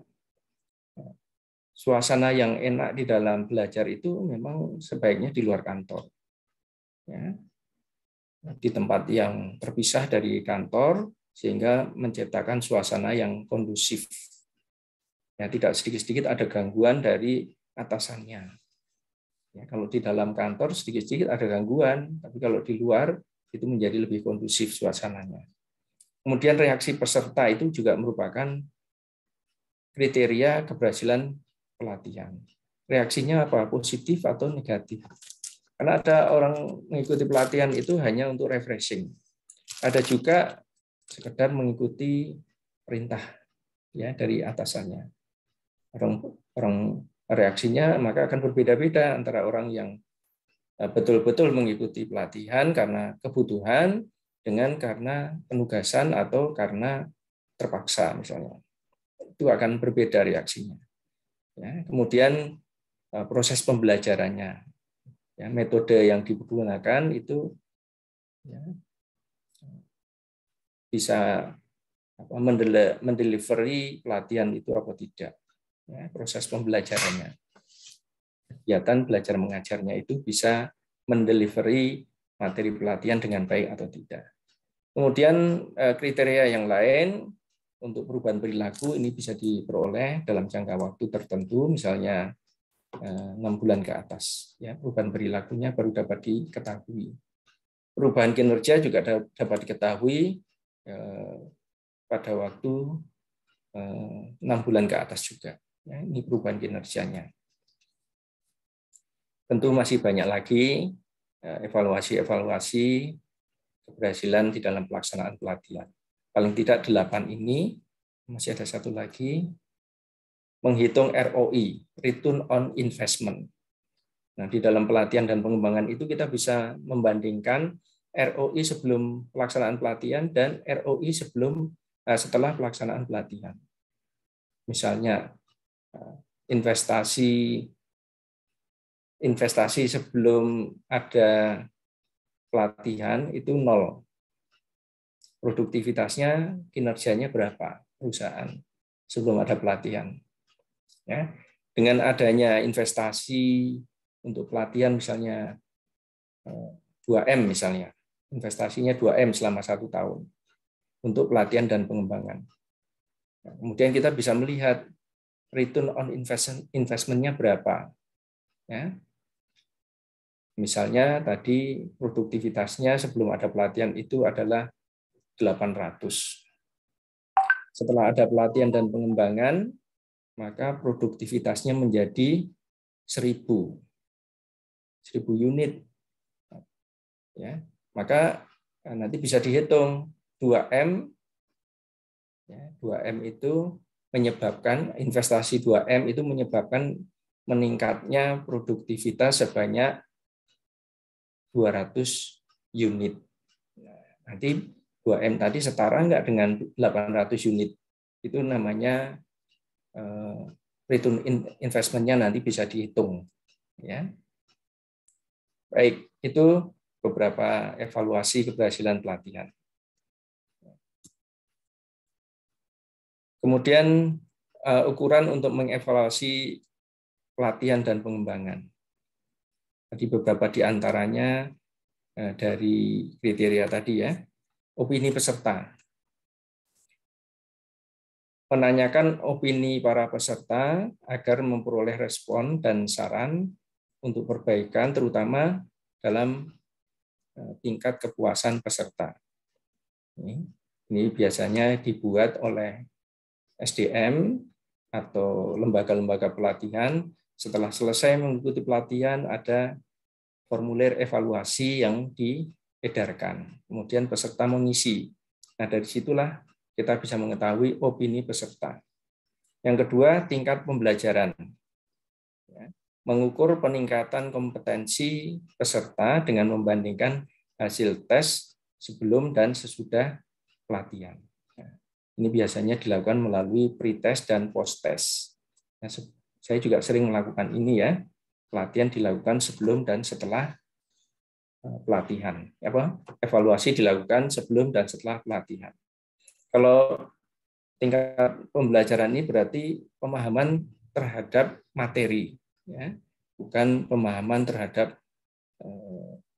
Suasana yang enak di dalam belajar itu memang sebaiknya di luar kantor. Ya, di tempat yang terpisah dari kantor sehingga menciptakan suasana yang kondusif. Ya, tidak sedikit-sedikit ada gangguan dari atasannya. Ya, kalau di dalam kantor sedikit-sedikit ada gangguan, tapi kalau di luar itu menjadi lebih kondusif suasananya. Kemudian reaksi peserta itu juga merupakan kriteria keberhasilan pelatihan. Reaksinya apa? Positif atau negatif? Karena ada orang mengikuti pelatihan itu hanya untuk refreshing. Ada juga sekedar mengikuti perintah ya dari atasannya. Orang reaksinya maka akan berbeda-beda antara orang yang betul-betul mengikuti pelatihan karena kebutuhan dengan karena penugasan atau karena terpaksa misalnya. Itu akan berbeda reaksinya. Ya, kemudian proses pembelajarannya. Ya, metode yang digunakan itu ya, bisa mendelivery pelatihan itu apa tidak. Ya, proses pembelajarannya. Kegiatan belajar mengajarnya itu bisa mendelivery materi pelatihan dengan baik atau tidak. Kemudian kriteria yang lain untuk perubahan perilaku ini bisa diperoleh dalam jangka waktu tertentu, misalnya 6 bulan ke atas. Ya, perubahan perilakunya baru dapat diketahui. Perubahan kinerja juga dapat diketahui pada waktu 6 bulan ke atas juga. Ya, ini perubahan kinerjanya. Tentu masih banyak lagi evaluasi keberhasilan di dalam pelaksanaan pelatihan. Paling tidak 8 ini, masih ada satu lagi, menghitung ROI, Return on Investment. Nah, di dalam pelatihan dan pengembangan itu kita bisa membandingkan ROI sebelum pelaksanaan pelatihan dan ROI setelah pelaksanaan pelatihan. Misalnya investasi sebelum ada pelatihan itu 0. Produktivitasnya, kinerjanya berapa perusahaan sebelum ada pelatihan. Ya. Dengan adanya investasi untuk pelatihan misalnya 2M misalnya, investasinya 2M selama 1 tahun untuk pelatihan dan pengembangan. Nah, kemudian kita bisa melihat return on investment-nya berapa. Ya. Misalnya tadi produktivitasnya sebelum ada pelatihan itu adalah 800. Setelah ada pelatihan dan pengembangan, maka produktivitasnya menjadi 1000 unit. Ya, maka nanti bisa dihitung 2M. Ya, 2M itu menyebabkan investasi 2M itu menyebabkan meningkatnya produktivitas sebanyak 200 unit. Nanti 2M tadi setara enggak dengan 800 unit? Itu namanya return investment-nya nanti bisa dihitung. Ya. Baik, itu beberapa evaluasi keberhasilan pelatihan. Kemudian ukuran untuk mengevaluasi pelatihan dan pengembangan. Tadi beberapa di antaranya dari kriteria tadi ya. Opini peserta. Menanyakan opini para peserta agar memperoleh respon dan saran untuk perbaikan terutama dalam tingkat kepuasan peserta. Ini biasanya dibuat oleh SDM atau lembaga-lembaga pelatihan. Setelah selesai mengikuti pelatihan, ada formulir evaluasi yang diedarkan. Kemudian peserta mengisi. Nah, dari situlah kita bisa mengetahui opini peserta. Yang kedua, tingkat pembelajaran. Mengukur peningkatan kompetensi peserta dengan membandingkan hasil tes sebelum dan sesudah pelatihan. Ini biasanya dilakukan melalui pre-test dan post-test. Nah, saya juga sering melakukan ini ya. Pelatihan dilakukan sebelum dan setelah pelatihan. Evaluasi dilakukan sebelum dan setelah pelatihan. Kalau tingkat pembelajaran ini berarti pemahaman terhadap materi, ya, bukan pemahaman terhadap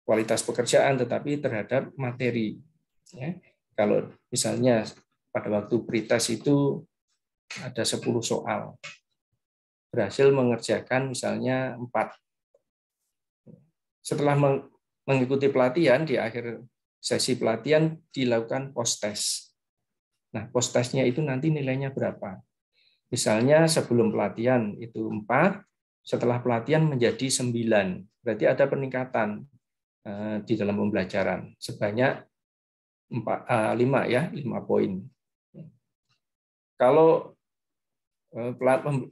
kualitas pekerjaan, tetapi terhadap materi. Ya. Kalau misalnya pada waktu pretest itu ada 10 soal, berhasil mengerjakan misalnya 4. Setelah mengikuti pelatihan, di akhir sesi pelatihan dilakukan post-test. Nah, post-testnya itu nanti nilainya berapa? Misalnya sebelum pelatihan itu 4, setelah pelatihan menjadi 9. Berarti ada peningkatan di dalam pembelajaran sebanyak 5 poin. Kalau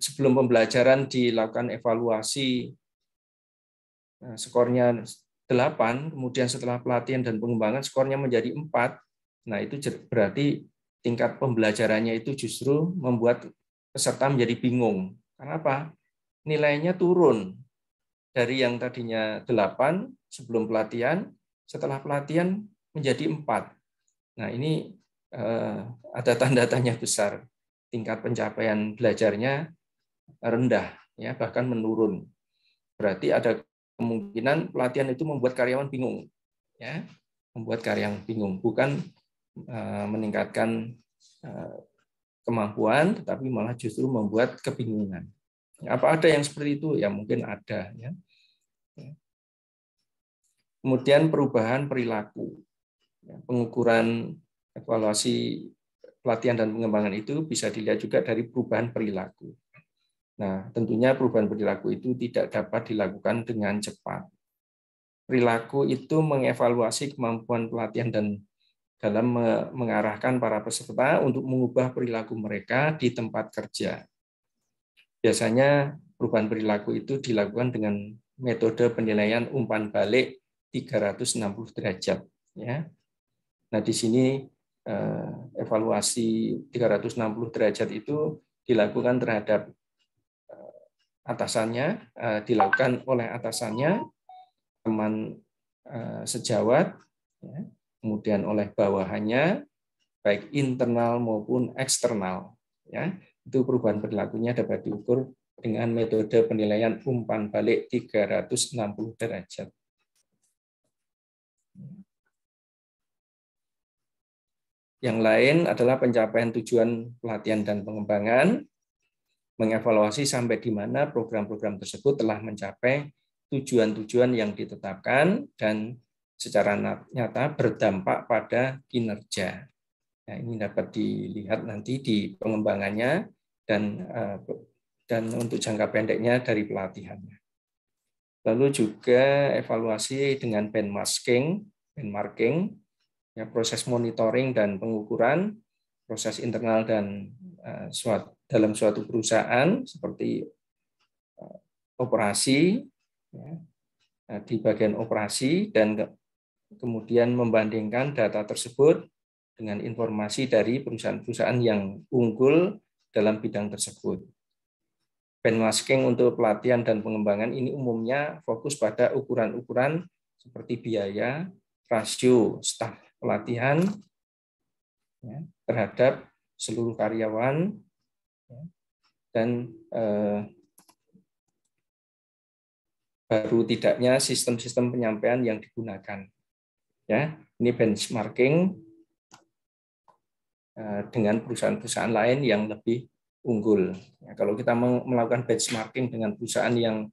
sebelum pembelajaran dilakukan evaluasi skornya 8, kemudian setelah pelatihan dan pengembangan skornya menjadi 4, nah itu berarti tingkat pembelajarannya itu justru membuat peserta menjadi bingung. Kenapa? Nilainya turun dari yang tadinya 8 sebelum pelatihan, setelah pelatihan menjadi 4. Nah ini ada tanda tanya besar. Tingkat pencapaian belajarnya rendah, ya bahkan menurun. Berarti ada kemungkinan pelatihan itu membuat karyawan bingung, ya, membuat karyawan bingung, bukan meningkatkan kemampuan, tetapi malah justru membuat kebingungan. Apa ada yang seperti itu? Ya mungkin ada. Ya. Kemudian perubahan perilaku. Pengukuran evaluasi pelatihan dan pengembangan itu bisa dilihat juga dari perubahan perilaku. Nah, tentunya perubahan perilaku itu tidak dapat dilakukan dengan cepat. Perilaku itu mengevaluasi kemampuan pelatihan dan dalam mengarahkan para peserta untuk mengubah perilaku mereka di tempat kerja. Biasanya perubahan perilaku itu dilakukan dengan metode penilaian umpan balik 360 derajat. Ya. Nah, di sini evaluasi 360 derajat itu dilakukan terhadap atasannya, dilakukan oleh atasannya, teman sejawat, kemudian oleh bawahannya, baik internal maupun eksternal. Ya, itu perubahan perilakunya dapat diukur dengan metode penilaian umpan balik 360 derajat. Yang lain adalah pencapaian tujuan pelatihan dan pengembangan, mengevaluasi sampai di mana program-program tersebut telah mencapai tujuan-tujuan yang ditetapkan dan secara nyata berdampak pada kinerja. Nah, ini dapat dilihat nanti di pengembangannya dan untuk jangka pendeknya dari pelatihannya. Lalu juga evaluasi dengan benchmarking, ya, proses monitoring dan pengukuran, proses internal dan dalam suatu perusahaan seperti operasi, ya, di bagian operasi, dan kemudian membandingkan data tersebut dengan informasi dari perusahaan-perusahaan yang unggul dalam bidang tersebut. Benchmarking untuk pelatihan dan pengembangan ini umumnya fokus pada ukuran-ukuran seperti biaya, rasio staf pelatihan ya, terhadap seluruh karyawan ya, dan baru tidaknya sistem-sistem penyampaian yang digunakan. Ya, ini benchmarking dengan perusahaan-perusahaan lain yang lebih unggul. Ya, kalau kita melakukan benchmarking dengan perusahaan yang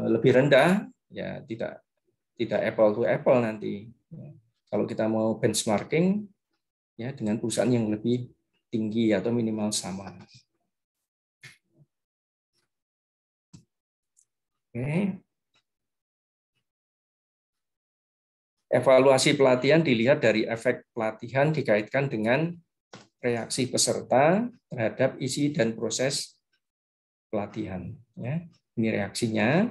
lebih rendah, ya tidak apple to apple nanti. Ya, kalau kita mau benchmarking ya dengan perusahaan yang lebih tinggi atau minimal sama. Oke. Evaluasi pelatihan dilihat dari efek pelatihan dikaitkan dengan reaksi peserta terhadap isi dan proses pelatihan. Ya, ini reaksinya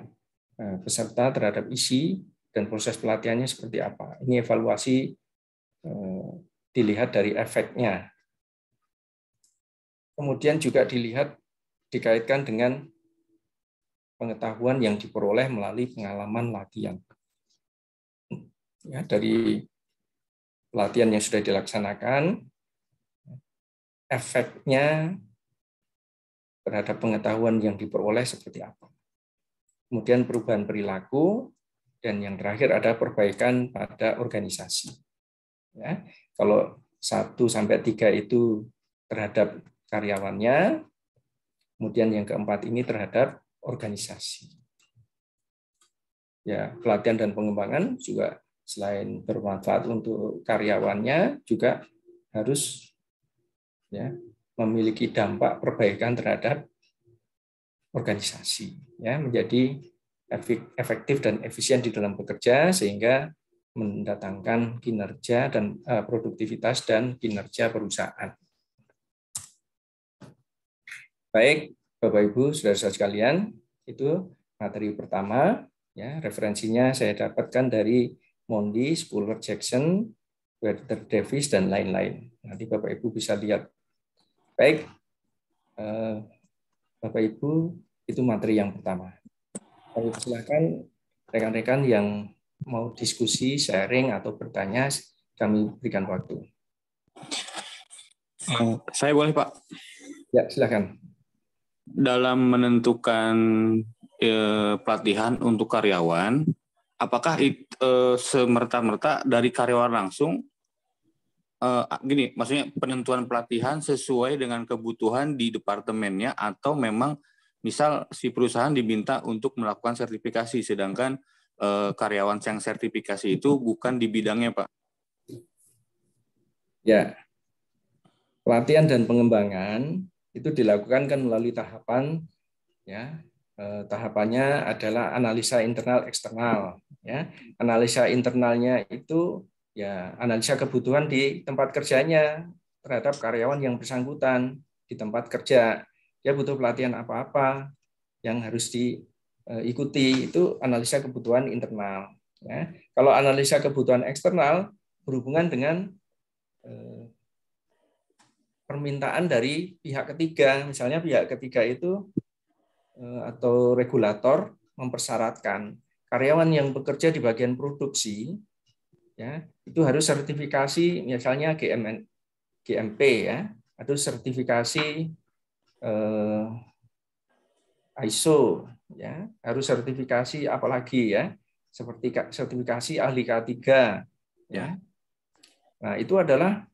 peserta terhadap isi dan proses pelatihannya seperti apa. Ini evaluasi dilihat dari efeknya. Kemudian juga dikaitkan dengan pengetahuan yang diperoleh melalui pengalaman latihan. Ya, dari pelatihan yang sudah dilaksanakan, efeknya terhadap pengetahuan yang diperoleh seperti apa. Kemudian perubahan perilaku, dan yang terakhir ada perbaikan pada organisasi. Ya, kalau 1-3 itu terhadap karyawannya, kemudian yang keempat ini terhadap organisasi. Ya, pelatihan dan pengembangan juga selain bermanfaat untuk karyawannya, juga harus ya, memiliki dampak perbaikan terhadap organisasi, ya, menjadi efektif dan efisien di dalam bekerja sehingga mendatangkan kinerja dan produktivitas dan kinerja perusahaan. Baik, Bapak Ibu, saudara-saudara sekalian, itu materi pertama. Ya, referensinya saya dapatkan dari Mondi, Spuller Jackson, Werther Davis, dan lain-lain. Nanti Bapak Ibu bisa lihat. Baik, Bapak Ibu, itu materi yang pertama. Kami silakan rekan-rekan yang mau diskusi, sharing, atau bertanya, kami berikan waktu. Saya boleh, Pak? Ya, silakan. Dalam menentukan pelatihan untuk karyawan, apakah semerta-merta dari karyawan langsung, gini, maksudnya penentuan pelatihan sesuai dengan kebutuhan di departemennya, atau memang misal si perusahaan diminta untuk melakukan sertifikasi, sedangkan karyawan yang sertifikasi itu bukan di bidangnya, Pak? Ya, pelatihan dan pengembangan itu dilakukan kan melalui tahapan, ya. Tahapannya adalah analisa internal eksternal, ya. Analisa internalnya itu ya analisa kebutuhan di tempat kerjanya terhadap karyawan yang bersangkutan di tempat kerja. Dia butuh pelatihan apa-apa yang harus diikuti, itu analisa kebutuhan internal, ya. Kalau analisa kebutuhan eksternal berhubungan dengan permintaan dari pihak ketiga, misalnya pihak ketiga itu atau regulator mempersyaratkan karyawan yang bekerja di bagian produksi, ya, itu harus sertifikasi misalnya GMP, ya, atau sertifikasi ISO, ya, harus sertifikasi apalagi, ya, seperti sertifikasi ahli K3, ya. Nah, itu adalah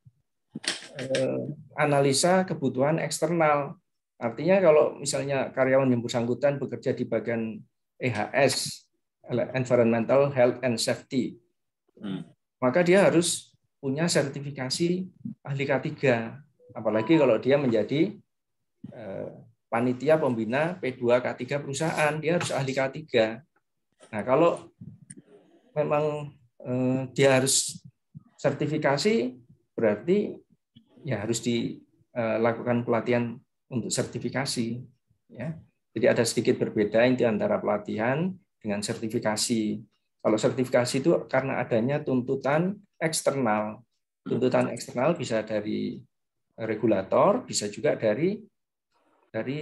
analisa kebutuhan eksternal. Artinya kalau misalnya karyawan yang bersangkutan bekerja di bagian EHS, Environmental Health and Safety, maka dia harus punya sertifikasi ahli K3. Apalagi kalau dia menjadi panitia pembina P2 K3 perusahaan, dia harus ahli K3. Nah, kalau memang dia harus sertifikasi, berarti ya harus dilakukan pelatihan untuk sertifikasi, ya. Jadi ada sedikit berbeda itu antara pelatihan dengan sertifikasi. Kalau sertifikasi itu karena adanya tuntutan eksternal. Tuntutan eksternal bisa dari regulator, bisa juga dari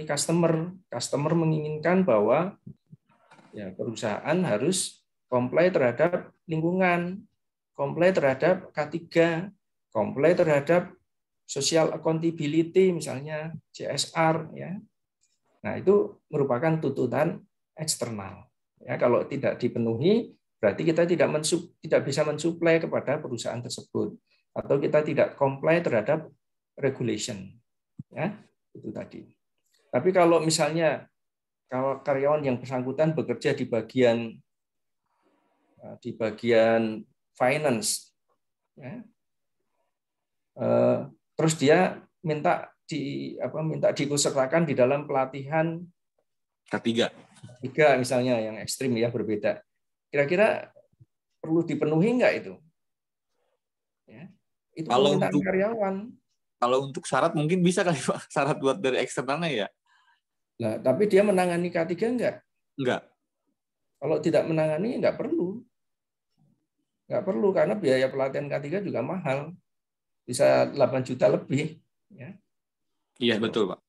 customer. Customer menginginkan bahwa ya perusahaan harus comply terhadap lingkungan, comply terhadap K3, comply terhadap social accountability, misalnya CSR, ya. Nah, itu merupakan tuntutan eksternal. Ya, kalau tidak dipenuhi, berarti kita tidak bisa mensuplai kepada perusahaan tersebut, atau kita tidak comply terhadap regulation. Ya, itu tadi. Tapi kalau misalnya karyawan yang bersangkutan bekerja di bagian finance, ya, terus dia minta diikutsertakan di dalam pelatihan K3 misalnya yang ekstrim, ya, berbeda. Kira-kira perlu dipenuhi nggak itu? Ya, itu permintaan karyawan. Kalau untuk syarat mungkin bisa kali, Pak, syarat buat dari eksternalnya, ya. Nah, tapi dia menangani K3 nggak? Enggak. Kalau tidak menangani nggak perlu. Nggak perlu karena biaya pelatihan K3 juga mahal. Bisa 8 juta lebih, ya. Iya, betul, Pak.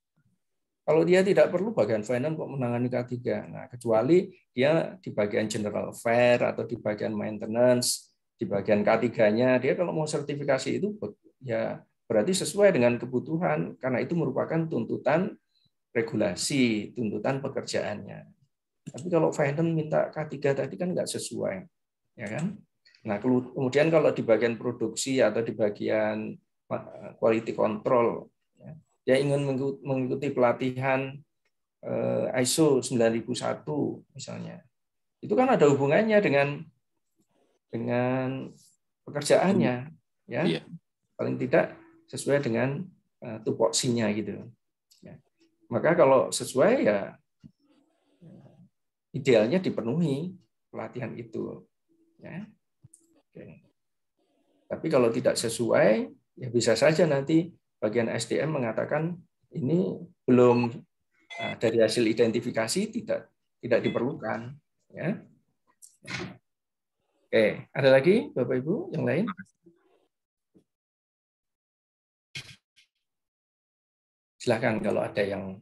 Kalau dia tidak perlu bagian finance kok menangani K3. Nah, kecuali dia di bagian general affair atau di bagian maintenance, di bagian K3-nya, dia kalau mau sertifikasi itu ya berarti sesuai dengan kebutuhan karena itu merupakan tuntutan regulasi, tuntutan pekerjaannya. Tapi kalau finance minta K3 tadi kan nggak sesuai, ya kan? Nah, kemudian kalau di bagian produksi atau di bagian quality control, ya, dia ingin mengikuti pelatihan ISO 9001 misalnya, itu kan ada hubungannya dengan pekerjaannya, ya. Iya. Paling tidak sesuai dengan tupoksinya gitu. Ya. Maka kalau sesuai, ya idealnya dipenuhi pelatihan itu, ya. Oke. Tapi kalau tidak sesuai, ya bisa saja nanti bagian SDM mengatakan ini belum dari hasil identifikasi tidak diperlukan. Ya. Oke, ada lagi Bapak Ibu yang lain? Silakan kalau ada yang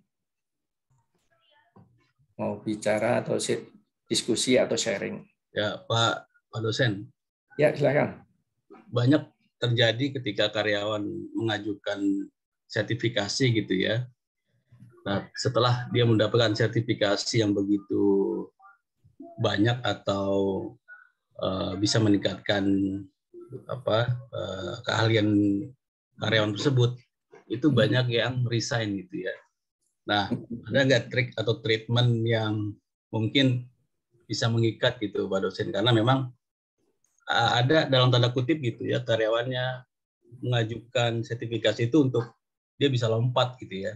mau bicara atau diskusi atau sharing. Ya, Pak dosen. Ya, silakan. Banyak terjadi ketika karyawan mengajukan sertifikasi gitu ya. Nah, setelah dia mendapatkan sertifikasi yang begitu banyak atau bisa meningkatkan keahlian karyawan tersebut, itu banyak yang resign gitu ya. Nah, ada nggak trik atau treatment yang mungkin bisa mengikat gitu Pak dosen, karena memang ada dalam tanda kutip gitu ya, karyawannya mengajukan sertifikasi itu untuk dia bisa lompat gitu ya.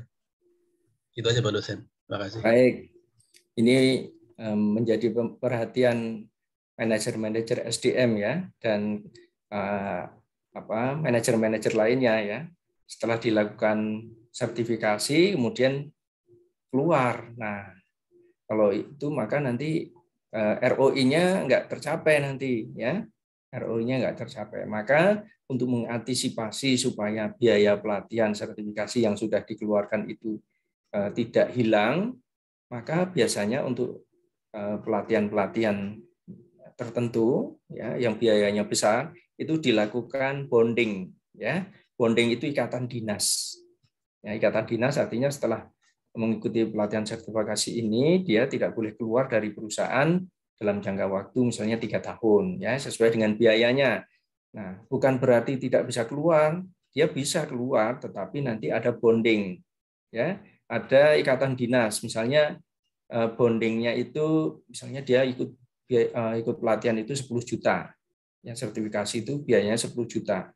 Itu aja Pak dosen. Terima kasih. Baik, ini menjadi perhatian manajer-manajer SDM ya, dan manajer-manajer lainnya ya. Setelah dilakukan sertifikasi kemudian keluar. Nah, kalau itu maka nanti ROI-nya nggak tercapai nanti ya. ROI-nya nggak tercapai. Maka untuk mengantisipasi supaya biaya pelatihan sertifikasi yang sudah dikeluarkan itu tidak hilang, maka biasanya untuk pelatihan-pelatihan tertentu ya yang biayanya besar itu dilakukan bonding ya. Bonding itu ikatan dinas. Ya, ikatan dinas artinya setelah mengikuti pelatihan sertifikasi ini dia tidak boleh keluar dari perusahaan dalam jangka waktu misalnya 3 tahun ya, sesuai dengan biayanya. Nah, bukan berarti tidak bisa keluar, dia bisa keluar tetapi nanti ada bonding ya. Ada ikatan dinas, misalnya bondingnya itu misalnya dia ikut pelatihan itu 10 juta. Ya, sertifikasi itu biayanya 10 juta.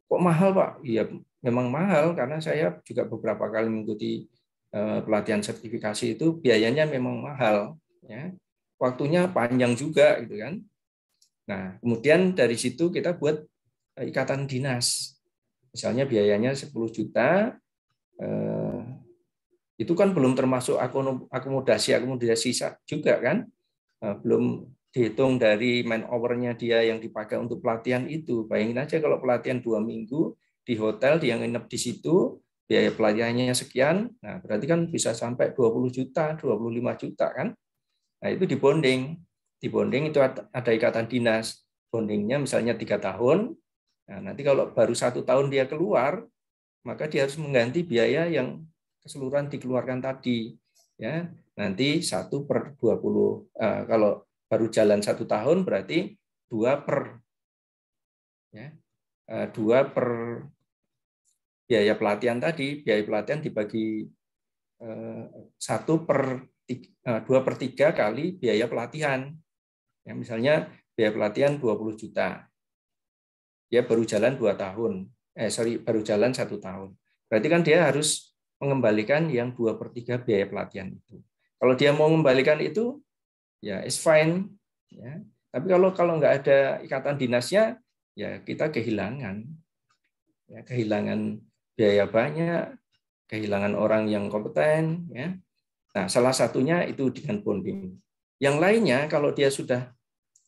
Kok mahal, Pak? Iya, memang mahal karena saya juga beberapa kali mengikuti pelatihan sertifikasi itu biayanya memang mahal ya. Waktunya panjang juga gitu kan. Nah, kemudian dari situ kita buat ikatan dinas. Misalnya biayanya 10 juta, itu kan belum termasuk akomodasi juga kan, belum dihitung dari man-hour-nya dia yang dipakai untuk pelatihan itu. Bayangin aja kalau pelatihan 2 minggu di hotel, dia nginep di situ, biaya pelatihannya sekian, nah berarti kan bisa sampai 20 juta, 25 juta kan. Nah itu dibonding. Dibonding itu ada ikatan dinas. Bondingnya misalnya 3 tahun, nah nanti kalau baru 1 tahun dia keluar, maka dia harus mengganti biaya yang keseluruhan dikeluarkan tadi ya. Nanti 1/20 kalau baru jalan 1 tahun berarti 2 per biaya pelatihan tadi, biaya pelatihan dibagi 2/3 kali biaya pelatihan ya. Misalnya biaya pelatihan 20 juta, dia baru jalan 2 tahun, baru jalan 1 tahun, berarti kan dia harus mengembalikan yang 2/3 biaya pelatihan itu. Kalau dia mau mengembalikan itu, ya it's fine. Ya. Tapi kalau nggak ada ikatan dinasnya, ya kita kehilangan. Ya, kehilangan biaya banyak, kehilangan orang yang kompeten. Ya. Nah, salah satunya itu dengan bonding. Yang lainnya, kalau dia sudah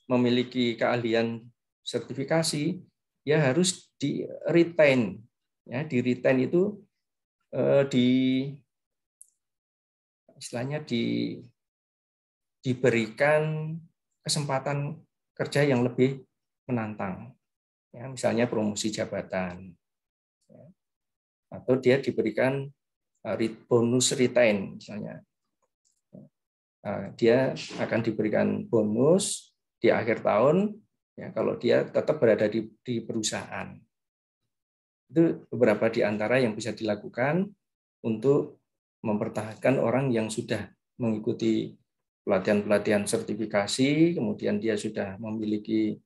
memiliki keahlian sertifikasi, ya harus di-retain. Ya, di-retain itu diberikan kesempatan kerja yang lebih menantang, ya, misalnya promosi jabatan, ya. Atau dia diberikan bonus retain, misalnya dia akan diberikan bonus di akhir tahun, ya, kalau dia tetap berada di perusahaan. Itu beberapa di antara yang bisa dilakukan untuk mempertahankan orang yang sudah mengikuti pelatihan-pelatihan sertifikasi, kemudian dia sudah memiliki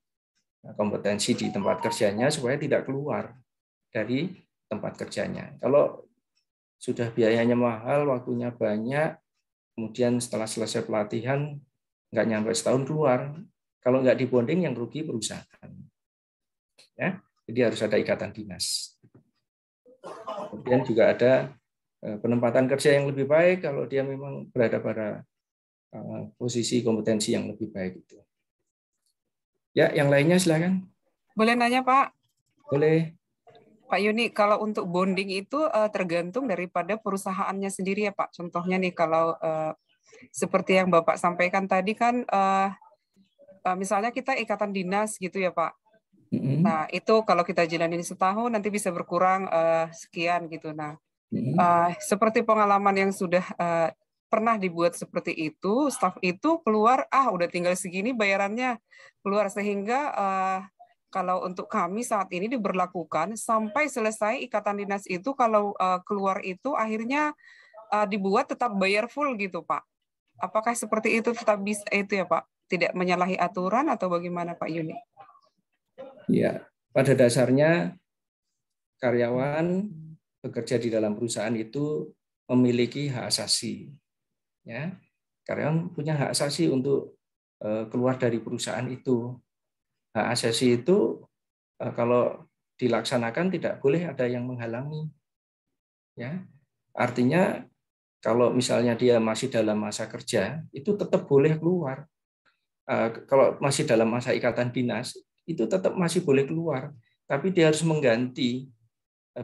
kompetensi di tempat kerjanya supaya tidak keluar dari tempat kerjanya. Kalau sudah biayanya mahal, waktunya banyak, kemudian setelah selesai pelatihan nggak nyampe setahun keluar, kalau nggak dibonding yang rugi perusahaan. Ya, jadi harus ada ikatan dinas. Kemudian juga ada penempatan kerja yang lebih baik kalau dia memang berada pada posisi kompetensi yang lebih baik itu. Ya, yang lainnya silakan. Boleh nanya, Pak? Boleh. Pak Yuni, kalau untuk bonding itu tergantung daripada perusahaannya sendiri ya, Pak. Contohnya nih, kalau seperti yang Bapak sampaikan tadi kan, misalnya kita ikatan dinas gitu ya, Pak. Nah, itu kalau kita jalanin setahun nanti bisa berkurang sekian gitu. Nah, seperti pengalaman yang sudah pernah dibuat seperti itu, staf itu keluar, udah tinggal segini bayarannya keluar, sehingga kalau untuk kami saat ini diberlakukan sampai selesai ikatan dinas itu, kalau keluar itu akhirnya dibuat tetap bayar full gitu, Pak. Apakah seperti itu tetap bisa itu ya, Pak? tidak menyalahi aturan atau bagaimana Pak Yuni? Ya, pada dasarnya karyawan bekerja di dalam perusahaan itu memiliki hak asasi. Ya, karyawan punya hak asasi untuk keluar dari perusahaan itu. Hak asasi itu kalau dilaksanakan tidak boleh ada yang menghalangi. Ya, artinya kalau misalnya dia masih dalam masa kerja, itu tetap boleh keluar. Kalau masih dalam masa ikatan dinas, itu tetap masih boleh keluar. Tapi dia harus mengganti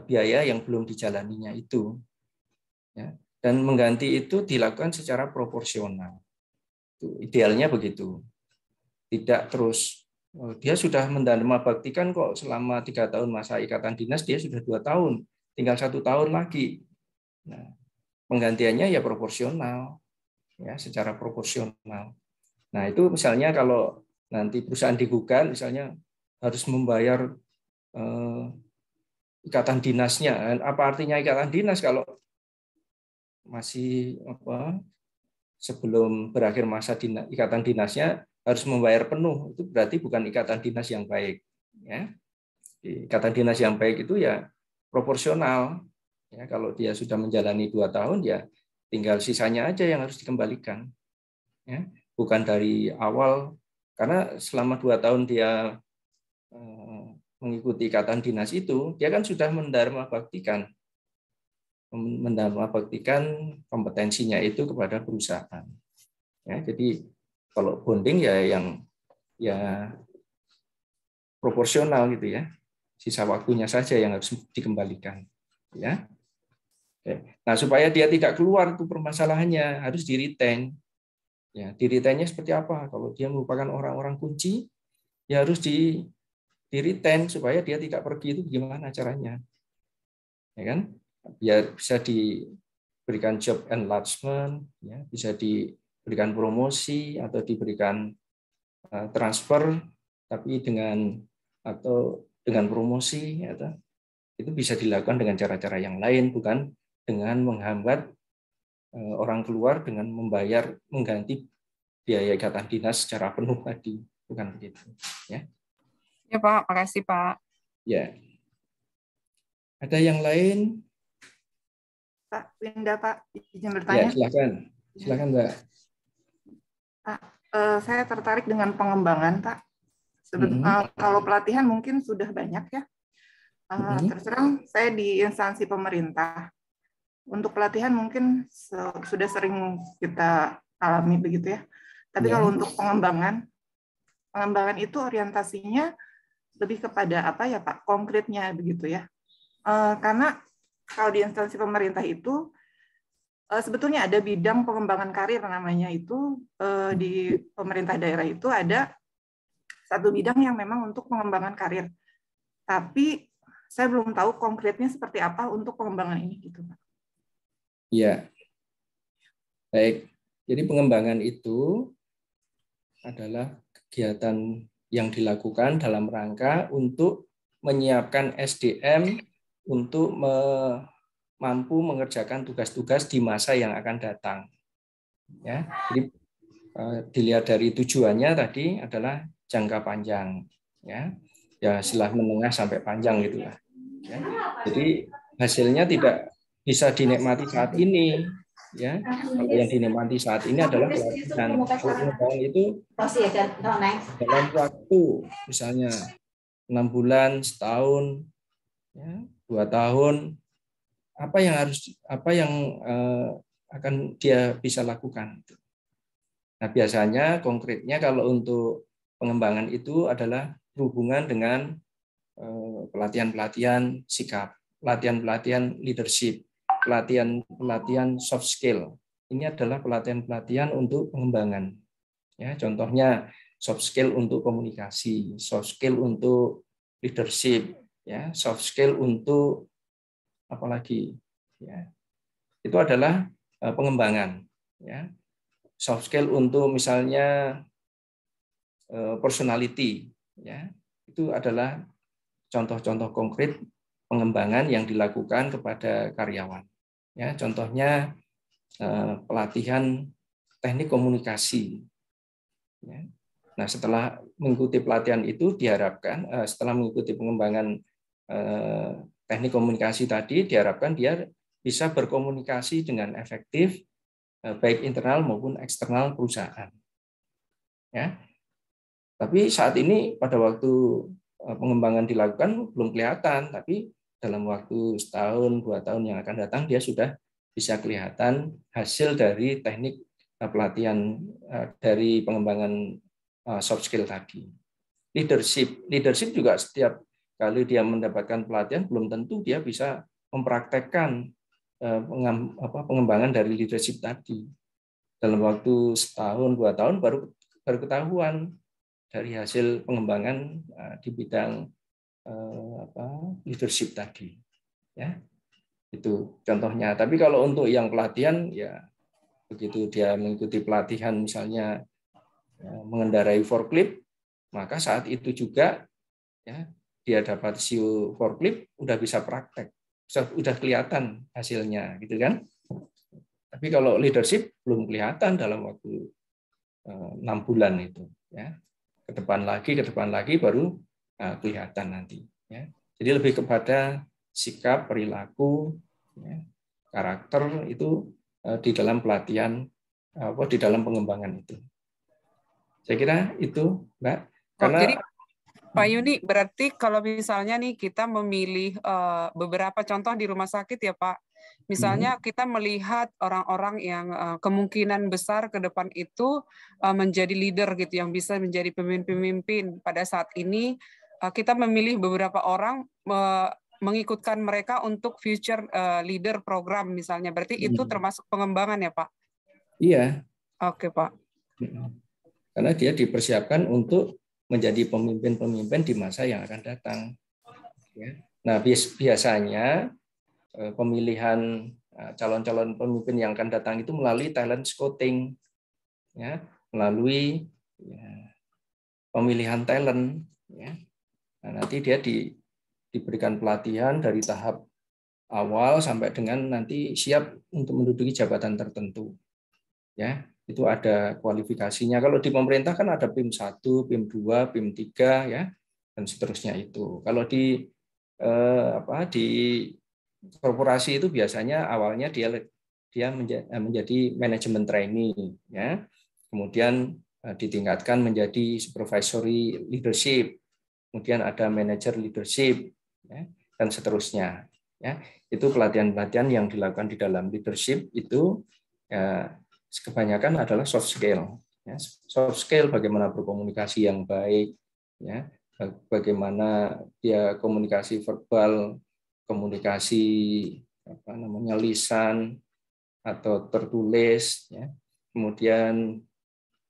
biaya yang belum dijalaninya itu. Ya. Dan mengganti itu dilakukan secara proporsional. Idealnya begitu. Tidak terus, dia sudah mendharma baktikan kok selama 3 tahun masa ikatan dinas, dia sudah 2 tahun, tinggal 1 tahun lagi. Nah, penggantiannya ya proporsional, ya secara proporsional. Nah itu misalnya kalau nanti perusahaan digugat, misalnya harus membayar ikatan dinasnya. Apa artinya ikatan dinas kalau masih sebelum berakhir masa ikatan dinasnya harus membayar penuh? Itu berarti bukan ikatan dinas yang baik. Ya. Ikatan dinas yang baik itu ya proporsional. Ya, kalau dia sudah menjalani 2 tahun, ya tinggal sisanya aja yang harus dikembalikan. Ya, bukan dari awal, karena selama 2 tahun dia mengikuti ikatan dinas itu, dia kan sudah mendharma baktikan kompetensinya itu kepada perusahaan. Ya, jadi kalau bonding ya yang proporsional gitu ya, sisa waktunya saja yang harus dikembalikan. Ya. Nah, supaya dia tidak keluar itu permasalahannya, harus di-retain. Ya, di-retain-nya seperti apa? Kalau dia merupakan orang-orang kunci, ya harus di-retain supaya dia tidak pergi. Itu gimana caranya? Ya kan? Biar bisa diberikan job enlargement, ya, bisa diberikan promosi atau diberikan transfer, tapi dengan promosi, atau itu bisa dilakukan dengan cara-cara yang lain, bukan dengan menghambat orang keluar dengan mengganti biaya ikatan dinas secara penuh tadi, bukan begitu. Ya. Ya Pak, makasih Pak. Ya. Ada yang lain? Pak Winda, Pak, izin bertanya. Ya, silakan Mbak. Pak, saya tertarik dengan pengembangan, Pak. Sebetulnya kalau pelatihan mungkin sudah banyak ya. Terus terang saya di instansi pemerintah. Untuk pelatihan mungkin sudah sering kita alami begitu ya. Tapi kalau untuk pengembangan itu orientasinya lebih kepada apa ya Pak? Konkretnya begitu ya. Karena kalau di instansi pemerintah itu sebetulnya ada bidang pengembangan karir namanya itu di pemerintah daerah itu ada satu bidang yang memang untuk pengembangan karir. Tapi saya belum tahu konkretnya seperti apa untuk pengembangan ini gitu Pak. Ya, baik. Jadi pengembangan itu adalah kegiatan yang dilakukan dalam rangka untuk menyiapkan SDM untuk mampu mengerjakan tugas-tugas di masa yang akan datang. Ya, jadi dilihat dari tujuannya tadi adalah jangka panjang, ya setelah menengah sampai panjang gitulah. Ya. Jadi hasilnya tidak bisa dinikmati saat ini, ya. Kalau yang dinikmati saat ini adalah pelatihan. Pengembangan itu dalam waktu misalnya 6 bulan, setahun, ya, 2 tahun, apa yang akan dia bisa lakukan. Nah, biasanya konkretnya kalau untuk pengembangan itu adalah berhubungan dengan pelatihan-pelatihan sikap, pelatihan-pelatihan leadership, pelatihan soft skill. Ini adalah pelatihan-pelatihan untuk pengembangan. Ya, contohnya soft skill untuk komunikasi, soft skill untuk leadership, ya, soft skill untuk apa lagi? Ya, itu adalah pengembangan. Ya, soft skill untuk misalnya personality, ya, itu adalah contoh-contoh konkret pengembangan yang dilakukan kepada karyawan. Ya, contohnya pelatihan teknik komunikasi. Ya, Nah, setelah mengikuti pelatihan itu diharapkan, setelah mengikuti pengembangan teknik komunikasi tadi, diharapkan dia bisa berkomunikasi dengan efektif, baik internal maupun eksternal perusahaan. Ya. Tapi saat ini pada waktu pengembangan dilakukan belum kelihatan, tapi dalam waktu setahun, 2 tahun yang akan datang dia sudah bisa kelihatan hasil dari teknik pelatihan dari pengembangan soft skill tadi. Leadership juga setiap kali dia mendapatkan pelatihan belum tentu dia bisa mempraktekkan pengembangan dari leadership tadi. Dalam waktu setahun, 2 tahun baru ketahuan dari hasil pengembangan di bidang leadership tadi. Ya, itu contohnya. Tapi kalau untuk yang pelatihan, ya begitu dia mengikuti pelatihan misalnya mengendarai forklift, maka saat itu juga ya dia dapat siu forklift, udah bisa praktek, udah kelihatan hasilnya, gitu kan? Tapi kalau leadership belum kelihatan dalam waktu 6 bulan itu, ya. Ke depan lagi baru kelihatan nanti. Ya. Jadi lebih kepada sikap, perilaku, ya, karakter itu di dalam pelatihan, di dalam pengembangan itu. Saya kira itu, Mbak. Karena jadi Pak Yuni, berarti kalau misalnya nih kita memilih beberapa contoh di rumah sakit ya Pak, misalnya kita melihat orang-orang yang kemungkinan besar ke depan itu menjadi leader gitu, yang bisa menjadi pemimpin pada saat ini, kita memilih beberapa orang mengikutkan mereka untuk future leader program misalnya, berarti itu termasuk pengembangan ya Pak? Iya. Oke Pak. Karena dia dipersiapkan untuk menjadi pemimpin-pemimpin di masa yang akan datang. Nah, biasanya pemilihan calon-calon pemimpin yang akan datang itu melalui talent scouting, ya, melalui pemilihan talent. Ya. Nah, nanti dia diberikan pelatihan dari tahap awal sampai dengan nanti siap untuk menduduki jabatan tertentu. Ya, itu ada kualifikasinya. Kalau di pemerintah kan ada PIM 1, PIM 2, PIM 3 ya, dan seterusnya itu. Kalau di di korporasi itu biasanya awalnya dia menjadi manajemen trainee ya. Kemudian ditingkatkan menjadi supervisory leadership. Kemudian ada manager leadership ya, dan seterusnya ya. Itu pelatihan-pelatihan yang dilakukan di dalam leadership itu ya, kebanyakan adalah soft skill. Ya, soft skill bagaimana berkomunikasi yang baik, ya, bagaimana dia komunikasi verbal, komunikasi lisan atau tertulis, ya. Kemudian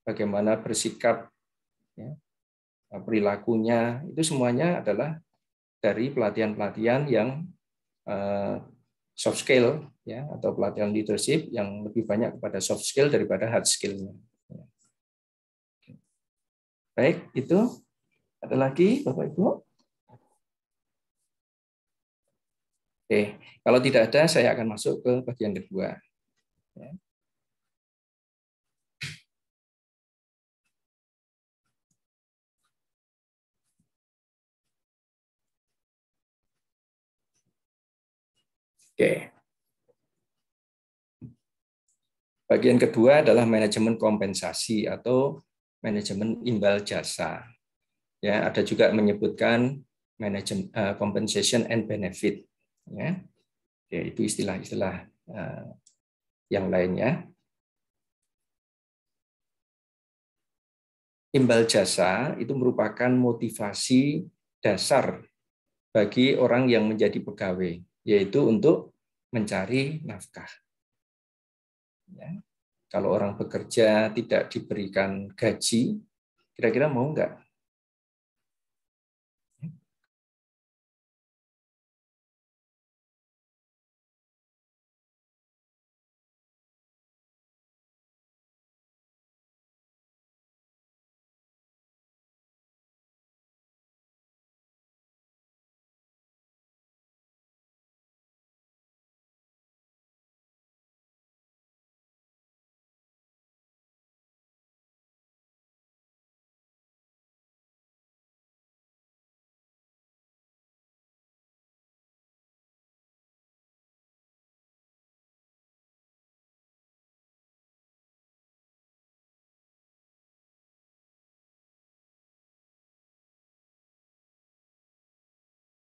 bagaimana bersikap, ya, perilakunya, itu semuanya adalah dari pelatihan-pelatihan yang soft skill ya, atau pelatihan leadership yang lebih banyak kepada soft skill daripada hard skill-nya. Baik, itu ada lagi Bapak Ibu? Oke, kalau tidak ada saya akan masuk ke bagian kedua. Ya. Oke. Bagian kedua adalah manajemen kompensasi atau manajemen imbal jasa. Ya, ada juga menyebutkan manajemen compensation and benefit. Ya, itu istilah-istilah yang lainnya. Imbal jasa itu merupakan motivasi dasar bagi orang yang menjadi pegawai, yaitu untuk mencari nafkah. Ya. Kalau orang bekerja tidak diberikan gaji, kira-kira mau nggak?